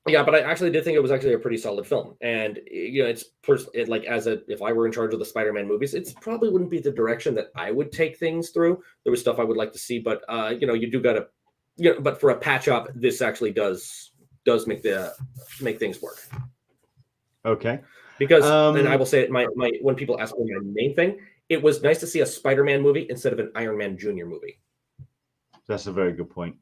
Yeah, but I actually did think it was actually a pretty solid film. And, it's like, if I were in charge of the Spider-Man movies, it probably wouldn't be the direction that I would take things through. There was stuff I would like to see, but, you do got to, but for a patch up, this actually does make things work. Okay. Because, and I will say it, when people ask me my main thing, it was nice to see a Spider-Man movie instead of an Iron Man Jr. movie. That's a very good point.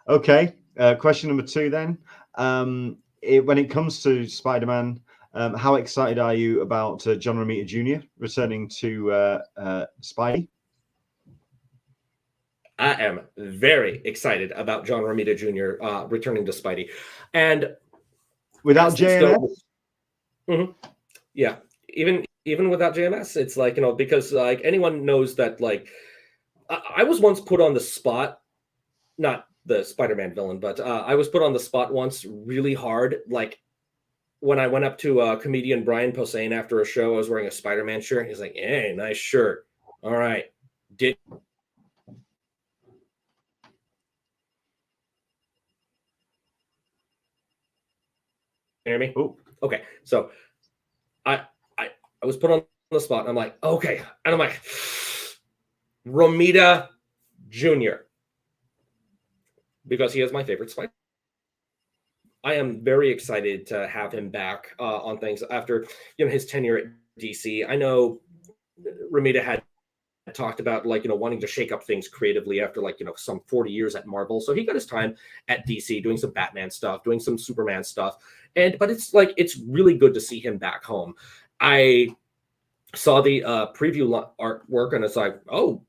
Okay. Question number 2 then. When it comes to Spider-Man, how excited are you about John Romita Jr. returning to Spidey? I am very excited about John Romita Jr. Returning to Spidey. And without JMS? Yeah. Even without JMS, it's like, because like anyone knows that, like, I was once put on the spot, not the Spider-Man villain, but I was put on the spot once really hard. Like, when I went up to comedian Brian Posehn after a show, I was wearing a Spider-Man shirt. He's like, "Hey, nice shirt. All right. Did you hear me? Oh, okay." So I was put on the spot. And I'm like, okay. And I'm like, Romita Jr. Because he is my favorite Spider. I am very excited to have him back on things after his tenure at DC. I know Romita had talked about, like, wanting to shake up things creatively after, like, some 40 years at Marvel. So he got his time at DC doing some Batman stuff, doing some Superman stuff. But it's like, it's really good to see him back home. I saw the preview artwork and it's like, oh,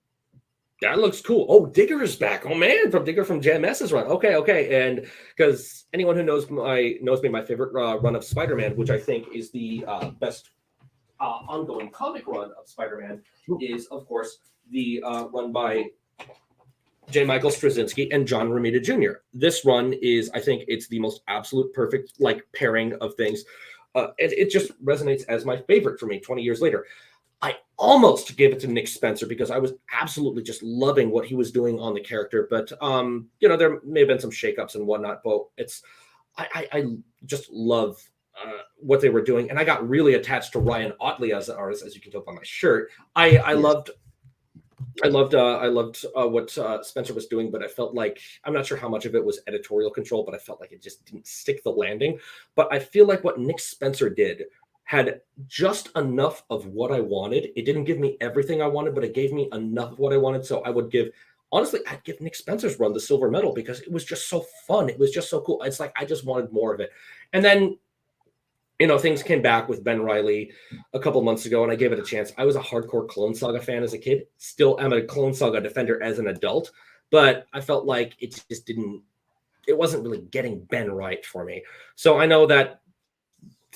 that looks cool. Oh, Digger is back. Oh man, from JMS's run. Okay. And because anyone who knows me, my favorite run of Spider-Man, which I think is the best ongoing comic run of Spider-Man, is of course the run by J. Michael Straczynski and John Romita Jr. This run is, I think, it's the most absolute perfect, like, pairing of things. It just resonates as my favorite for me 20 years later. I almost gave it to Nick Spencer because I was absolutely just loving what he was doing on the character. But, there may have been some shakeups and whatnot, but I just love what they were doing. And I got really attached to Ryan Ottley as an artist, as you can tell by my shirt. I loved what Spencer was doing, but I felt like, I'm not sure how much of it was editorial control, but I felt like it just didn't stick the landing. But I feel like what Nick Spencer did had just enough of what I wanted. It didn't give me everything I wanted, but it gave me enough of what I wanted. So I'd give Nick Spencer's run the silver medal because it was just so fun. It was just so cool. It's like, I just wanted more of it. And then, things came back with Ben Reilly a couple months ago, and I gave it a chance. I was a hardcore Clone Saga fan as a kid. Still am a Clone Saga defender as an adult, but I felt like it wasn't really getting Ben right for me. So I know that,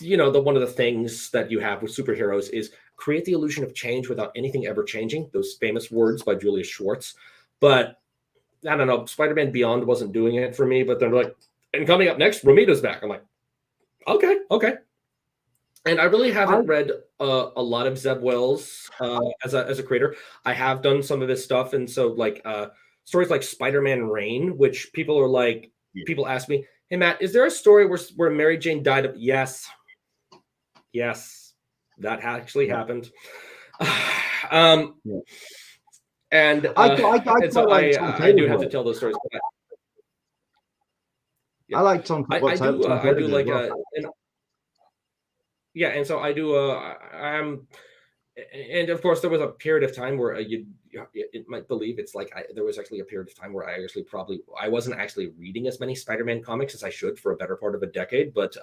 one of the things that you have with superheroes is create the illusion of change without anything ever changing. Those famous words by Julius Schwartz. But I don't know, Spider-Man Beyond wasn't doing it for me, but they're like, and coming up next, Romita's back. I'm like, okay. And I really haven't read a lot of Zeb Wells as a creator. I have done some of his stuff. And so, like, stories like Spider-Man Reign, which people are like, people ask me, hey, Matt, is there a story where Mary Jane died of? Yes, that actually happened. Yeah. And I and so like Tom I do Taylor's have to work. tell those stories. But I like Tom. I What Tom do Taylor did as like well. yeah, and so I do I'm and of course there was a period of time where it might believe it's like there was actually a period of time where I wasn't actually reading as many Spider-Man comics as I should for a better part of a decade, but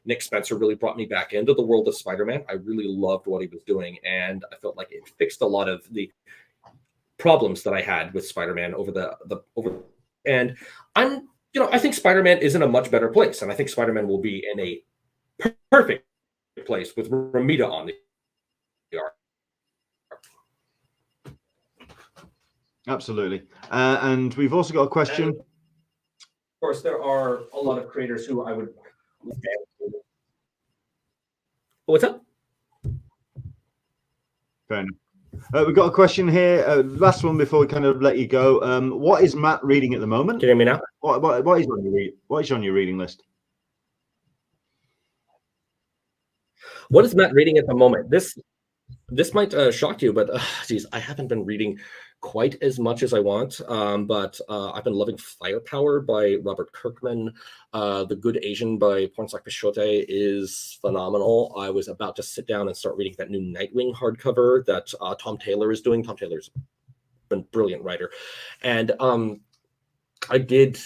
Nick Spencer really brought me back into the world of Spider-Man. I really loved what he was doing, and I felt like it fixed a lot of the problems that I had with Spider-Man and I'm I think Spider-Man is in a much better place, and I think Spider-Man will be in a perfect place with Ramita on the art. Absolutely. And we've also got a question. And of course, there are a lot of creators who I would. What's up? Fair enough. We've got a question here. Last one before we kind of let you go. What is Matt reading at the moment? Can you hear me now? What is on your reading list? What is Matt reading at the moment? This might shock you, but geez, I haven't been reading quite as much as I want. But I've been loving Firepower by Robert Kirkman. The Good Asian by Pornsak Pichote is phenomenal. I was about to sit down and start reading that new Nightwing hardcover that Tom Taylor is doing. Tom Taylor's been a brilliant writer. And I did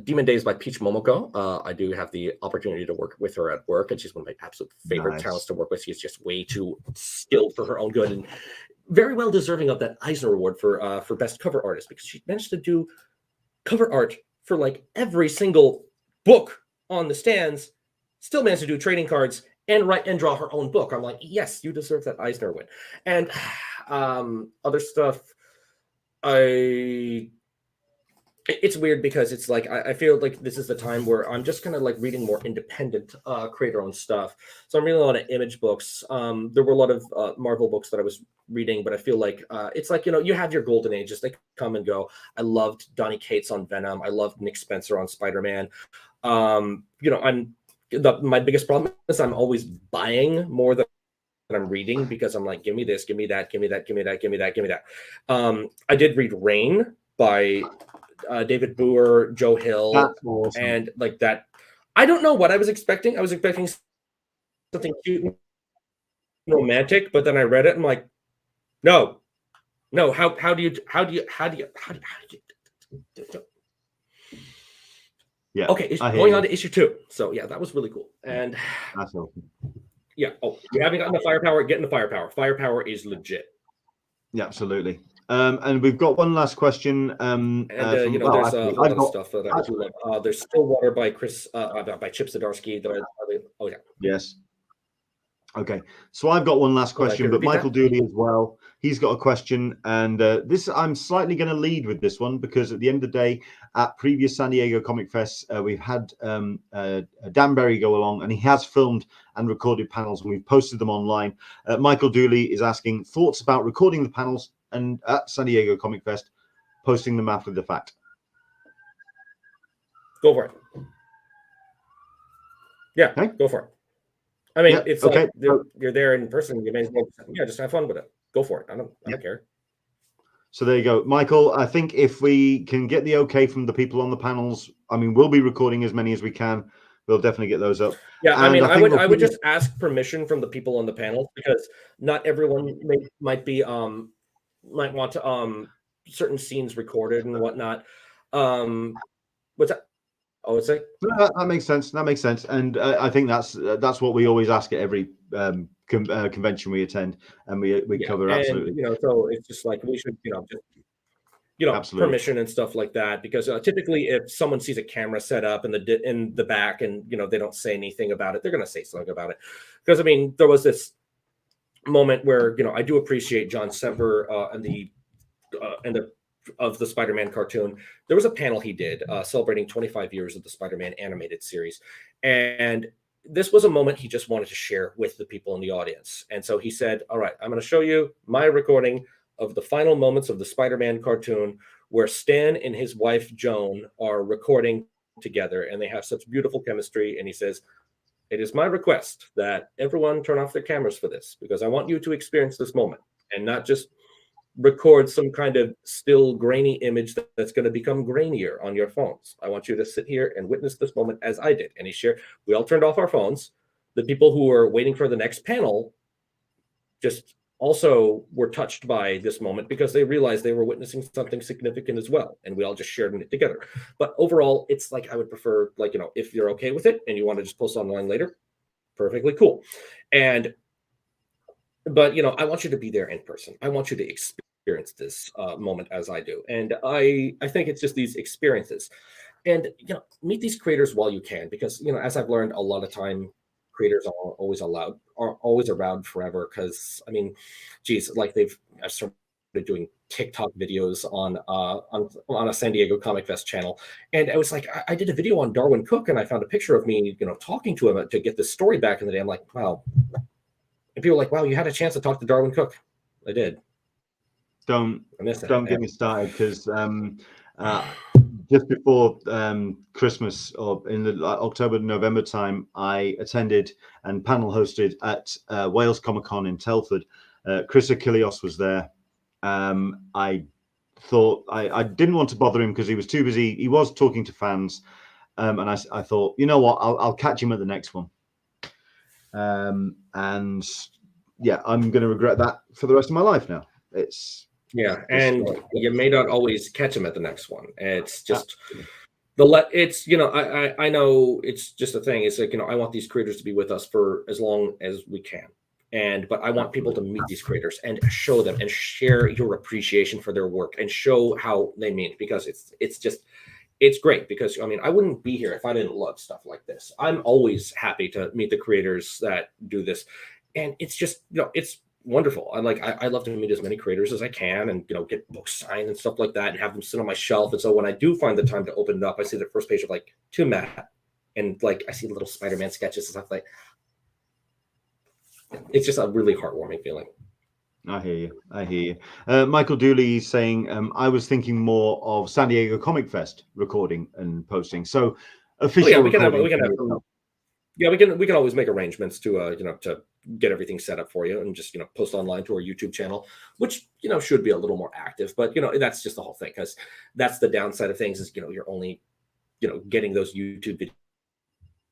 Demon Days by Peach Momoko. I do have the opportunity to work with her at work, and she's one of my absolute favorite talents to work with. She's just way too skilled for her own good, and very well deserving of that Eisner Award for best cover artist, because she managed to do cover art for like every single book on the stands. Still managed to do trading cards and write and draw her own book. I'm like, yes, you deserve that Eisner win. And other stuff, it's weird because it's like I feel like this is the time where I'm just kind of like reading more independent creator-owned stuff. So I'm reading a lot of Image books. There were a lot of Marvel books that I was reading, but I feel like it's like, you have your golden ages. They come and go. I loved Donny Cates on Venom. I loved Nick Spencer on Spider-Man. My biggest problem is I'm always buying more than I'm reading, because I'm like, give me this, give me that, give me that, give me that, give me that, give me that. I did read Rain by David Boer, Joe Hill. That's awesome. And like that. I don't know what I was expecting. I was expecting something cute and romantic, but then I read it and I'm like, no, how do you yeah. Okay, it's going on to issue 2. So yeah, that was really cool. And that's awesome. Yeah. Oh, you haven't gotten the Firepower, get in the Firepower. Firepower is legit. Yeah, absolutely. And we've got one last question. There's a lot of stuff that I do love. There's Stillwater by by Chip Zdarsky. Oh yeah. Yes. Okay, so I've got one last question, but Michael Dooley as well. He's got a question, and this I'm slightly going to lead with this one, because at the end of the day, at previous San Diego Comic Fest, we've had Dan Berry go along, and he has filmed and recorded panels, and we've posted them online. Michael Dooley is asking thoughts about recording the panels and at San Diego Comic Fest, posting them after the fact. Go for it. Yeah, okay. Go for it. I mean, it's okay. Like you're there in person. You may as well, just have fun with it. Go for it. I don't care. So there you go, Michael. I think if we can get the okay from the people on the panels, I mean, we'll be recording as many as we can. We'll definitely get those up. Yeah, and I mean, I would just ask permission from the people on the panels, because not everyone might want to certain scenes recorded and whatnot. What's that? Oh, it's like that makes sense. That makes sense, and I think that's what we always ask at every convention we attend, and we cover absolutely. So it's just like we should, just permission and stuff like that, because typically if someone sees a camera set up in the back and they don't say anything about it, they're going to say something about it. Because I mean, there was this moment where I do appreciate John Semper of the Spider-Man cartoon. There was a panel he did celebrating 25 years of the Spider-Man animated series. And this was a moment he just wanted to share with the people in the audience. And so he said, all right, I'm going to show you my recording of the final moments of the Spider-Man cartoon, where Stan and his wife, Joan, are recording together, and they have such beautiful chemistry. And he says, it is my request that everyone turn off their cameras for this, because I want you to experience this moment. and not just record some kind of still grainy image that's going to become grainier on your phones. I want you to sit here and witness this moment as I did. And he shared, we all turned off our phones. The people who were waiting for the next panel just also were touched by this moment because they realized they were witnessing something significant as well. And we all just shared it together. But overall, it's like, I would prefer, like, if you're okay with it and you want to just post online later, perfectly cool. But I want you to be there in person. I want you to experience this moment as I do. And I think it's just these experiences. And meet these creators while you can, because as I've learned, a lot of time creators are always around forever. Because geez, like I've started doing TikTok videos on a San Diego Comic Fest channel, and I was like, I did a video on Darwin Cook, and I found a picture of me, talking to him to get this story back in the day. I'm like, wow. And people are like, wow, you had a chance to talk to Darwin Cook. I did. Don't get me started, because just before Christmas, or in the October, November time, I attended and panel hosted at Wales Comic Con in Telford. Chris Achilleos was there. I thought I didn't want to bother him because he was too busy. He was talking to fans. And I thought, you know what, I'll catch him at the next one. And yeah, I'm going to regret that for the rest of my life now. And you may not always catch him at the next one. It's just I know it's just a thing. It's like, I want these creators to be with us for as long as we can. But I want people to meet these creators and show them and share your appreciation for their work and show how they mean it, because it's great. Because I wouldn't be here if I didn't love stuff like this. I'm always happy to meet the creators that do this, and it's just it's wonderful. I love to meet as many creators as I can, and get books signed and stuff like that, and have them sit on my shelf. And so when I do find the time to open it up, I see the first page of to Matt, and I see little Spider-Man sketches and stuff like. It's just a really heartwarming feeling. I hear you. Michael Dooley is saying, I was thinking more of San Diego Comic Fest recording and posting. So official. We can always make arrangements to to get everything set up for you, and just post online to our YouTube channel, which should be a little more active. But that's just the whole thing, because that's the downside of things, is you're only getting those YouTube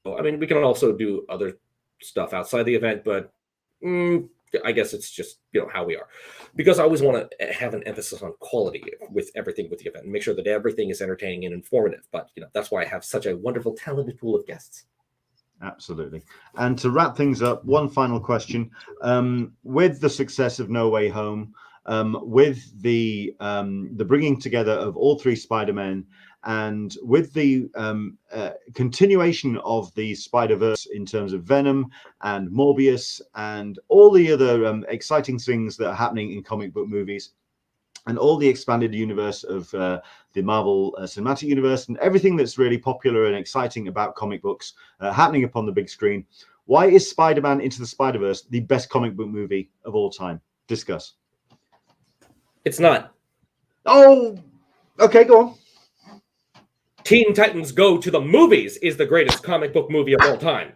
videos. We can also do other stuff outside the event, but I guess it's just how we are, because I always want to have an emphasis on quality with everything with the event and make sure that everything is entertaining and informative. But that's why I have such a wonderful, talented pool of guests. Absolutely. And to wrap things up, one final question: with the success of No Way Home, with the bringing together of all three Spider-Men, and with the continuation of the Spider-Verse in terms of Venom and Morbius and all the other exciting things that are happening in comic book movies, and all the expanded universe of the Marvel Cinematic Universe, and everything that's really popular and exciting about comic books happening upon the big screen, why is Spider-Man Into the Spider-Verse the best comic book movie of all time? Discuss. It's not. Oh, okay, go on. Teen Titans Go to the Movies is the greatest comic book movie of all time.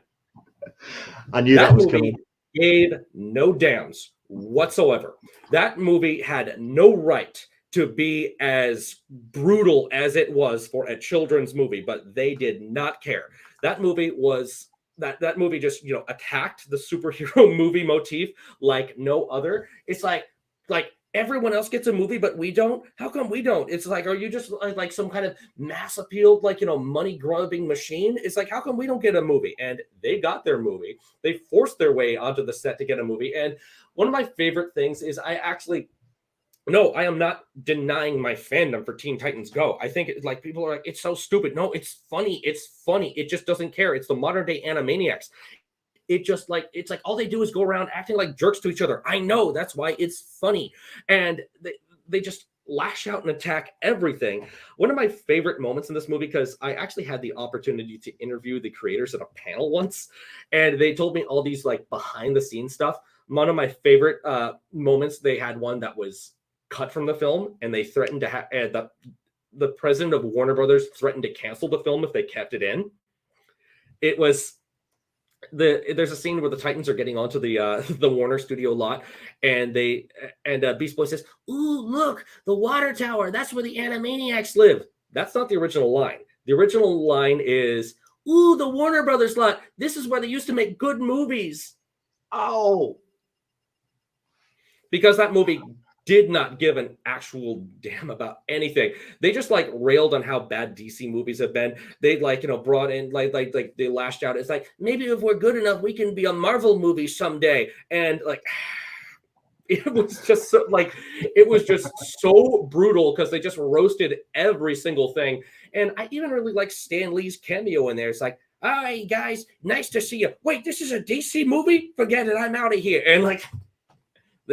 I knew that was coming. Gave no damns whatsoever. That movie had no right to be as brutal as it was for a children's movie, but they did not care. That movie was that movie just attacked the superhero movie motif like no other. It's like everyone else gets a movie, but we don't. How come we don't? It's like, are you just like some kind of mass appeal, money grubbing machine? It's like, how come we don't get a movie? And they got their movie. They forced their way onto the set to get a movie. And one of my favorite things is I am not denying my fandom for Teen Titans Go. I think people are like, it's so stupid. No, it's funny. It's funny. It just doesn't care. It's the modern day Animaniacs. It's like all they do is go around acting like jerks to each other. I know, that's why it's funny. And they just lash out and attack everything. One of my favorite moments in this movie, because I actually had the opportunity to interview the creators at a panel once, and they told me all these behind the scenes stuff. One of my favorite moments, they had one that was cut from the film, and they threatened to have the president of Warner Brothers threatened to cancel the film if they kept it in. It was there's a scene where the Titans are getting onto the the Warner Studio lot, and Beast Boy says, "Ooh, look, the water tower. That's where the Animaniacs live." That's not the original line. The original line is, "Ooh, the Warner Brothers lot. This is where they used to make good movies." Oh, because that movie did not give an actual damn about anything. They just like railed on how bad DC movies have been. They like, brought in like they lashed out. It's like, maybe if we're good enough, we can be a Marvel movie someday. And like it was just so brutal because they just roasted every single thing. And I even really like Stan Lee's cameo in there. It's like, all right, guys, nice to see you. Wait, this is a DC movie? Forget it, I'm out of here. And like,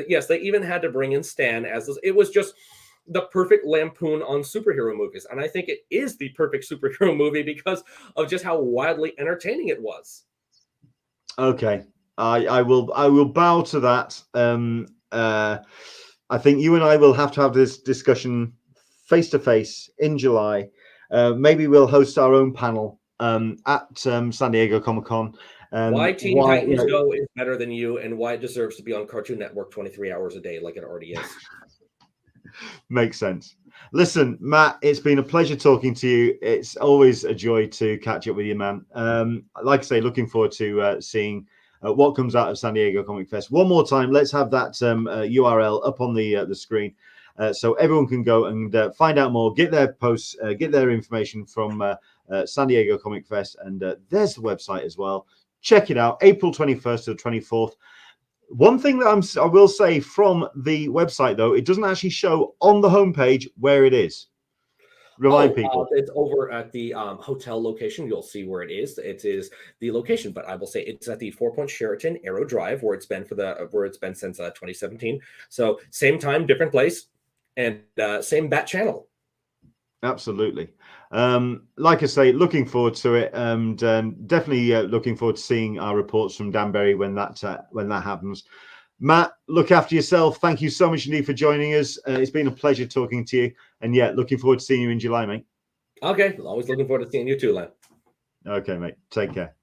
yes, they even had to bring in Stan as this. It was just the perfect lampoon on superhero movies. And I think it is the perfect superhero movie because of just how wildly entertaining it was. Okay. I will bow to that. I think you and I will have to have this discussion face to face in July. Maybe we'll host our own panel at San Diego Comic Con. Why Teen Titans Go is better than you, and why it deserves to be on Cartoon Network 23 hours a day like it already is. Makes sense. Listen, Matt, it's been a pleasure talking to you. It's always a joy to catch up with you, man. Like I say, looking forward to seeing what comes out of San Diego Comic Fest. One more time, let's have that URL up on the screen so everyone can go and find out more, get their posts, get their information from San Diego Comic Fest. And there's the website as well. Check it out, April 21st to the 24th. One thing that I will say from the website, though, it doesn't actually show on the homepage where it is. Remind people. It's over at the hotel location. You'll see where it is. It is the location, but I will say it's at the 4 Point Sheraton Arrow Drive, where it's been since 2017. So same time, different place, and same bat channel. Absolutely. Like I say, looking forward to it, and definitely looking forward to seeing our reports from Danbury when that happens. Matt, look after yourself. Thank you so much indeed for joining us. It's been a pleasure talking to you, and yeah, looking forward to seeing you in July, mate. Okay, always looking forward to seeing you too, Len. Okay, mate. Take care.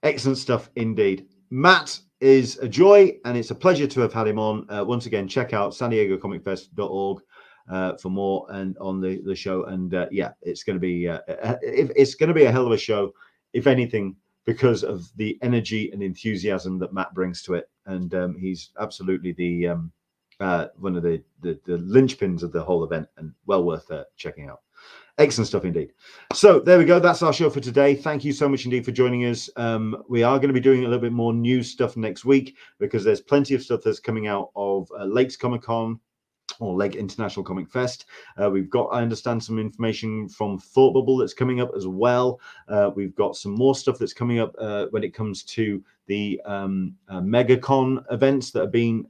Excellent stuff indeed. Matt is a joy, and it's a pleasure to have had him on. Once again, check out sandiegocomicfest.org. For more and on the show, and yeah, it's going to be a hell of a show, if anything, because of the energy and enthusiasm that Matt brings to it, and he's absolutely the one of the linchpins of the whole event, and well worth checking out. Excellent stuff indeed. So there we go. That's our show for today. Thank you so much indeed for joining us. We are going to be doing a little bit more news stuff next week because there's plenty of stuff that's coming out of Lakes Comic Con, or Lake International Comic Fest. We've got, I understand, some information from Thought Bubble that's coming up as well. We've got some more stuff that's coming up when it comes to the MegaCon events that are being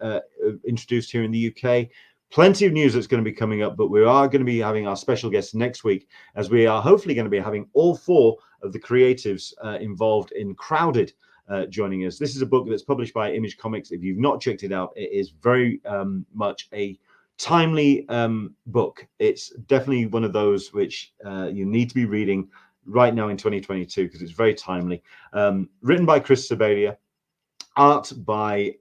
introduced here in the UK. Plenty of news that's going to be coming up, but we are going to be having our special guests next week, as we are hopefully going to be having all four of the creatives involved in Crowded joining us. This is a book that's published by Image Comics. If you've not checked it out, it is very much a timely book. It's definitely one of those which you need to be reading right now in 2022 because it's very timely. Written by Chris Sebalia, art by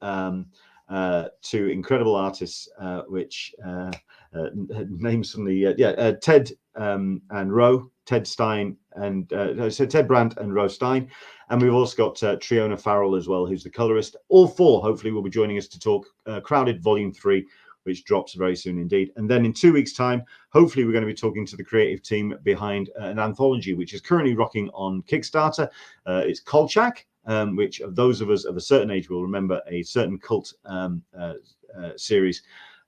two incredible artists, which names from the Ted and Roe, Ted Stein, and so Ted Brandt and Roe Stein. And we've also got Triona Farrell as well, who's the colorist. All four hopefully will be joining us to talk Crowded Volume 3, which drops very soon indeed. And then in 2 weeks' time, hopefully we're going to be talking to the creative team behind an anthology, which is currently rocking on Kickstarter. It's Kolchak, which of those of us of a certain age will remember a certain cult series,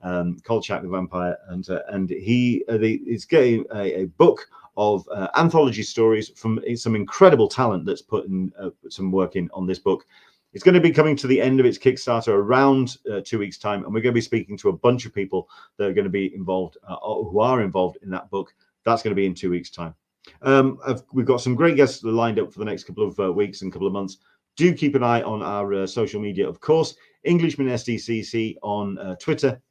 Kolchak the Vampire. And he is getting a book of anthology stories from some incredible talent that's put in some work in on this book. It's going to be coming to the end of its Kickstarter around 2 weeks' time, and we're going to be speaking to a bunch of people that are going to be involved, or who are involved in that book. That's going to be in 2 weeks' time. We've got some great guests lined up for the next couple of weeks and couple of months. Do keep an eye on our social media, of course. Englishman SDCC on Twitter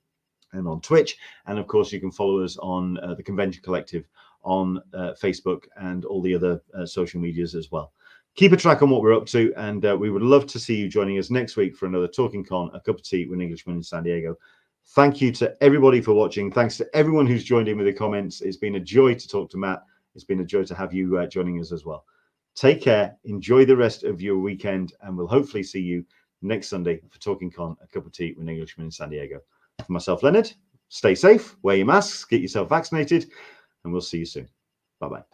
and on Twitch, and of course you can follow us on the Convention Collective on Facebook and all the other social medias as well. keep a track on what we're up to, and we would love to see you joining us next week for another Talkin Con, a cup of tea with an Englishman in San Diego. Thank you to everybody for watching. Thanks to everyone who's joined in with the comments. It's been a joy to talk to Matt. It's been a joy to have you joining us as well. Take care, enjoy the rest of your weekend, and we'll hopefully see you next Sunday for Talkin Con, a cup of tea with an Englishman in San Diego. For myself, Leonard, stay safe, wear your masks, get yourself vaccinated, and we'll see you soon. Bye-bye.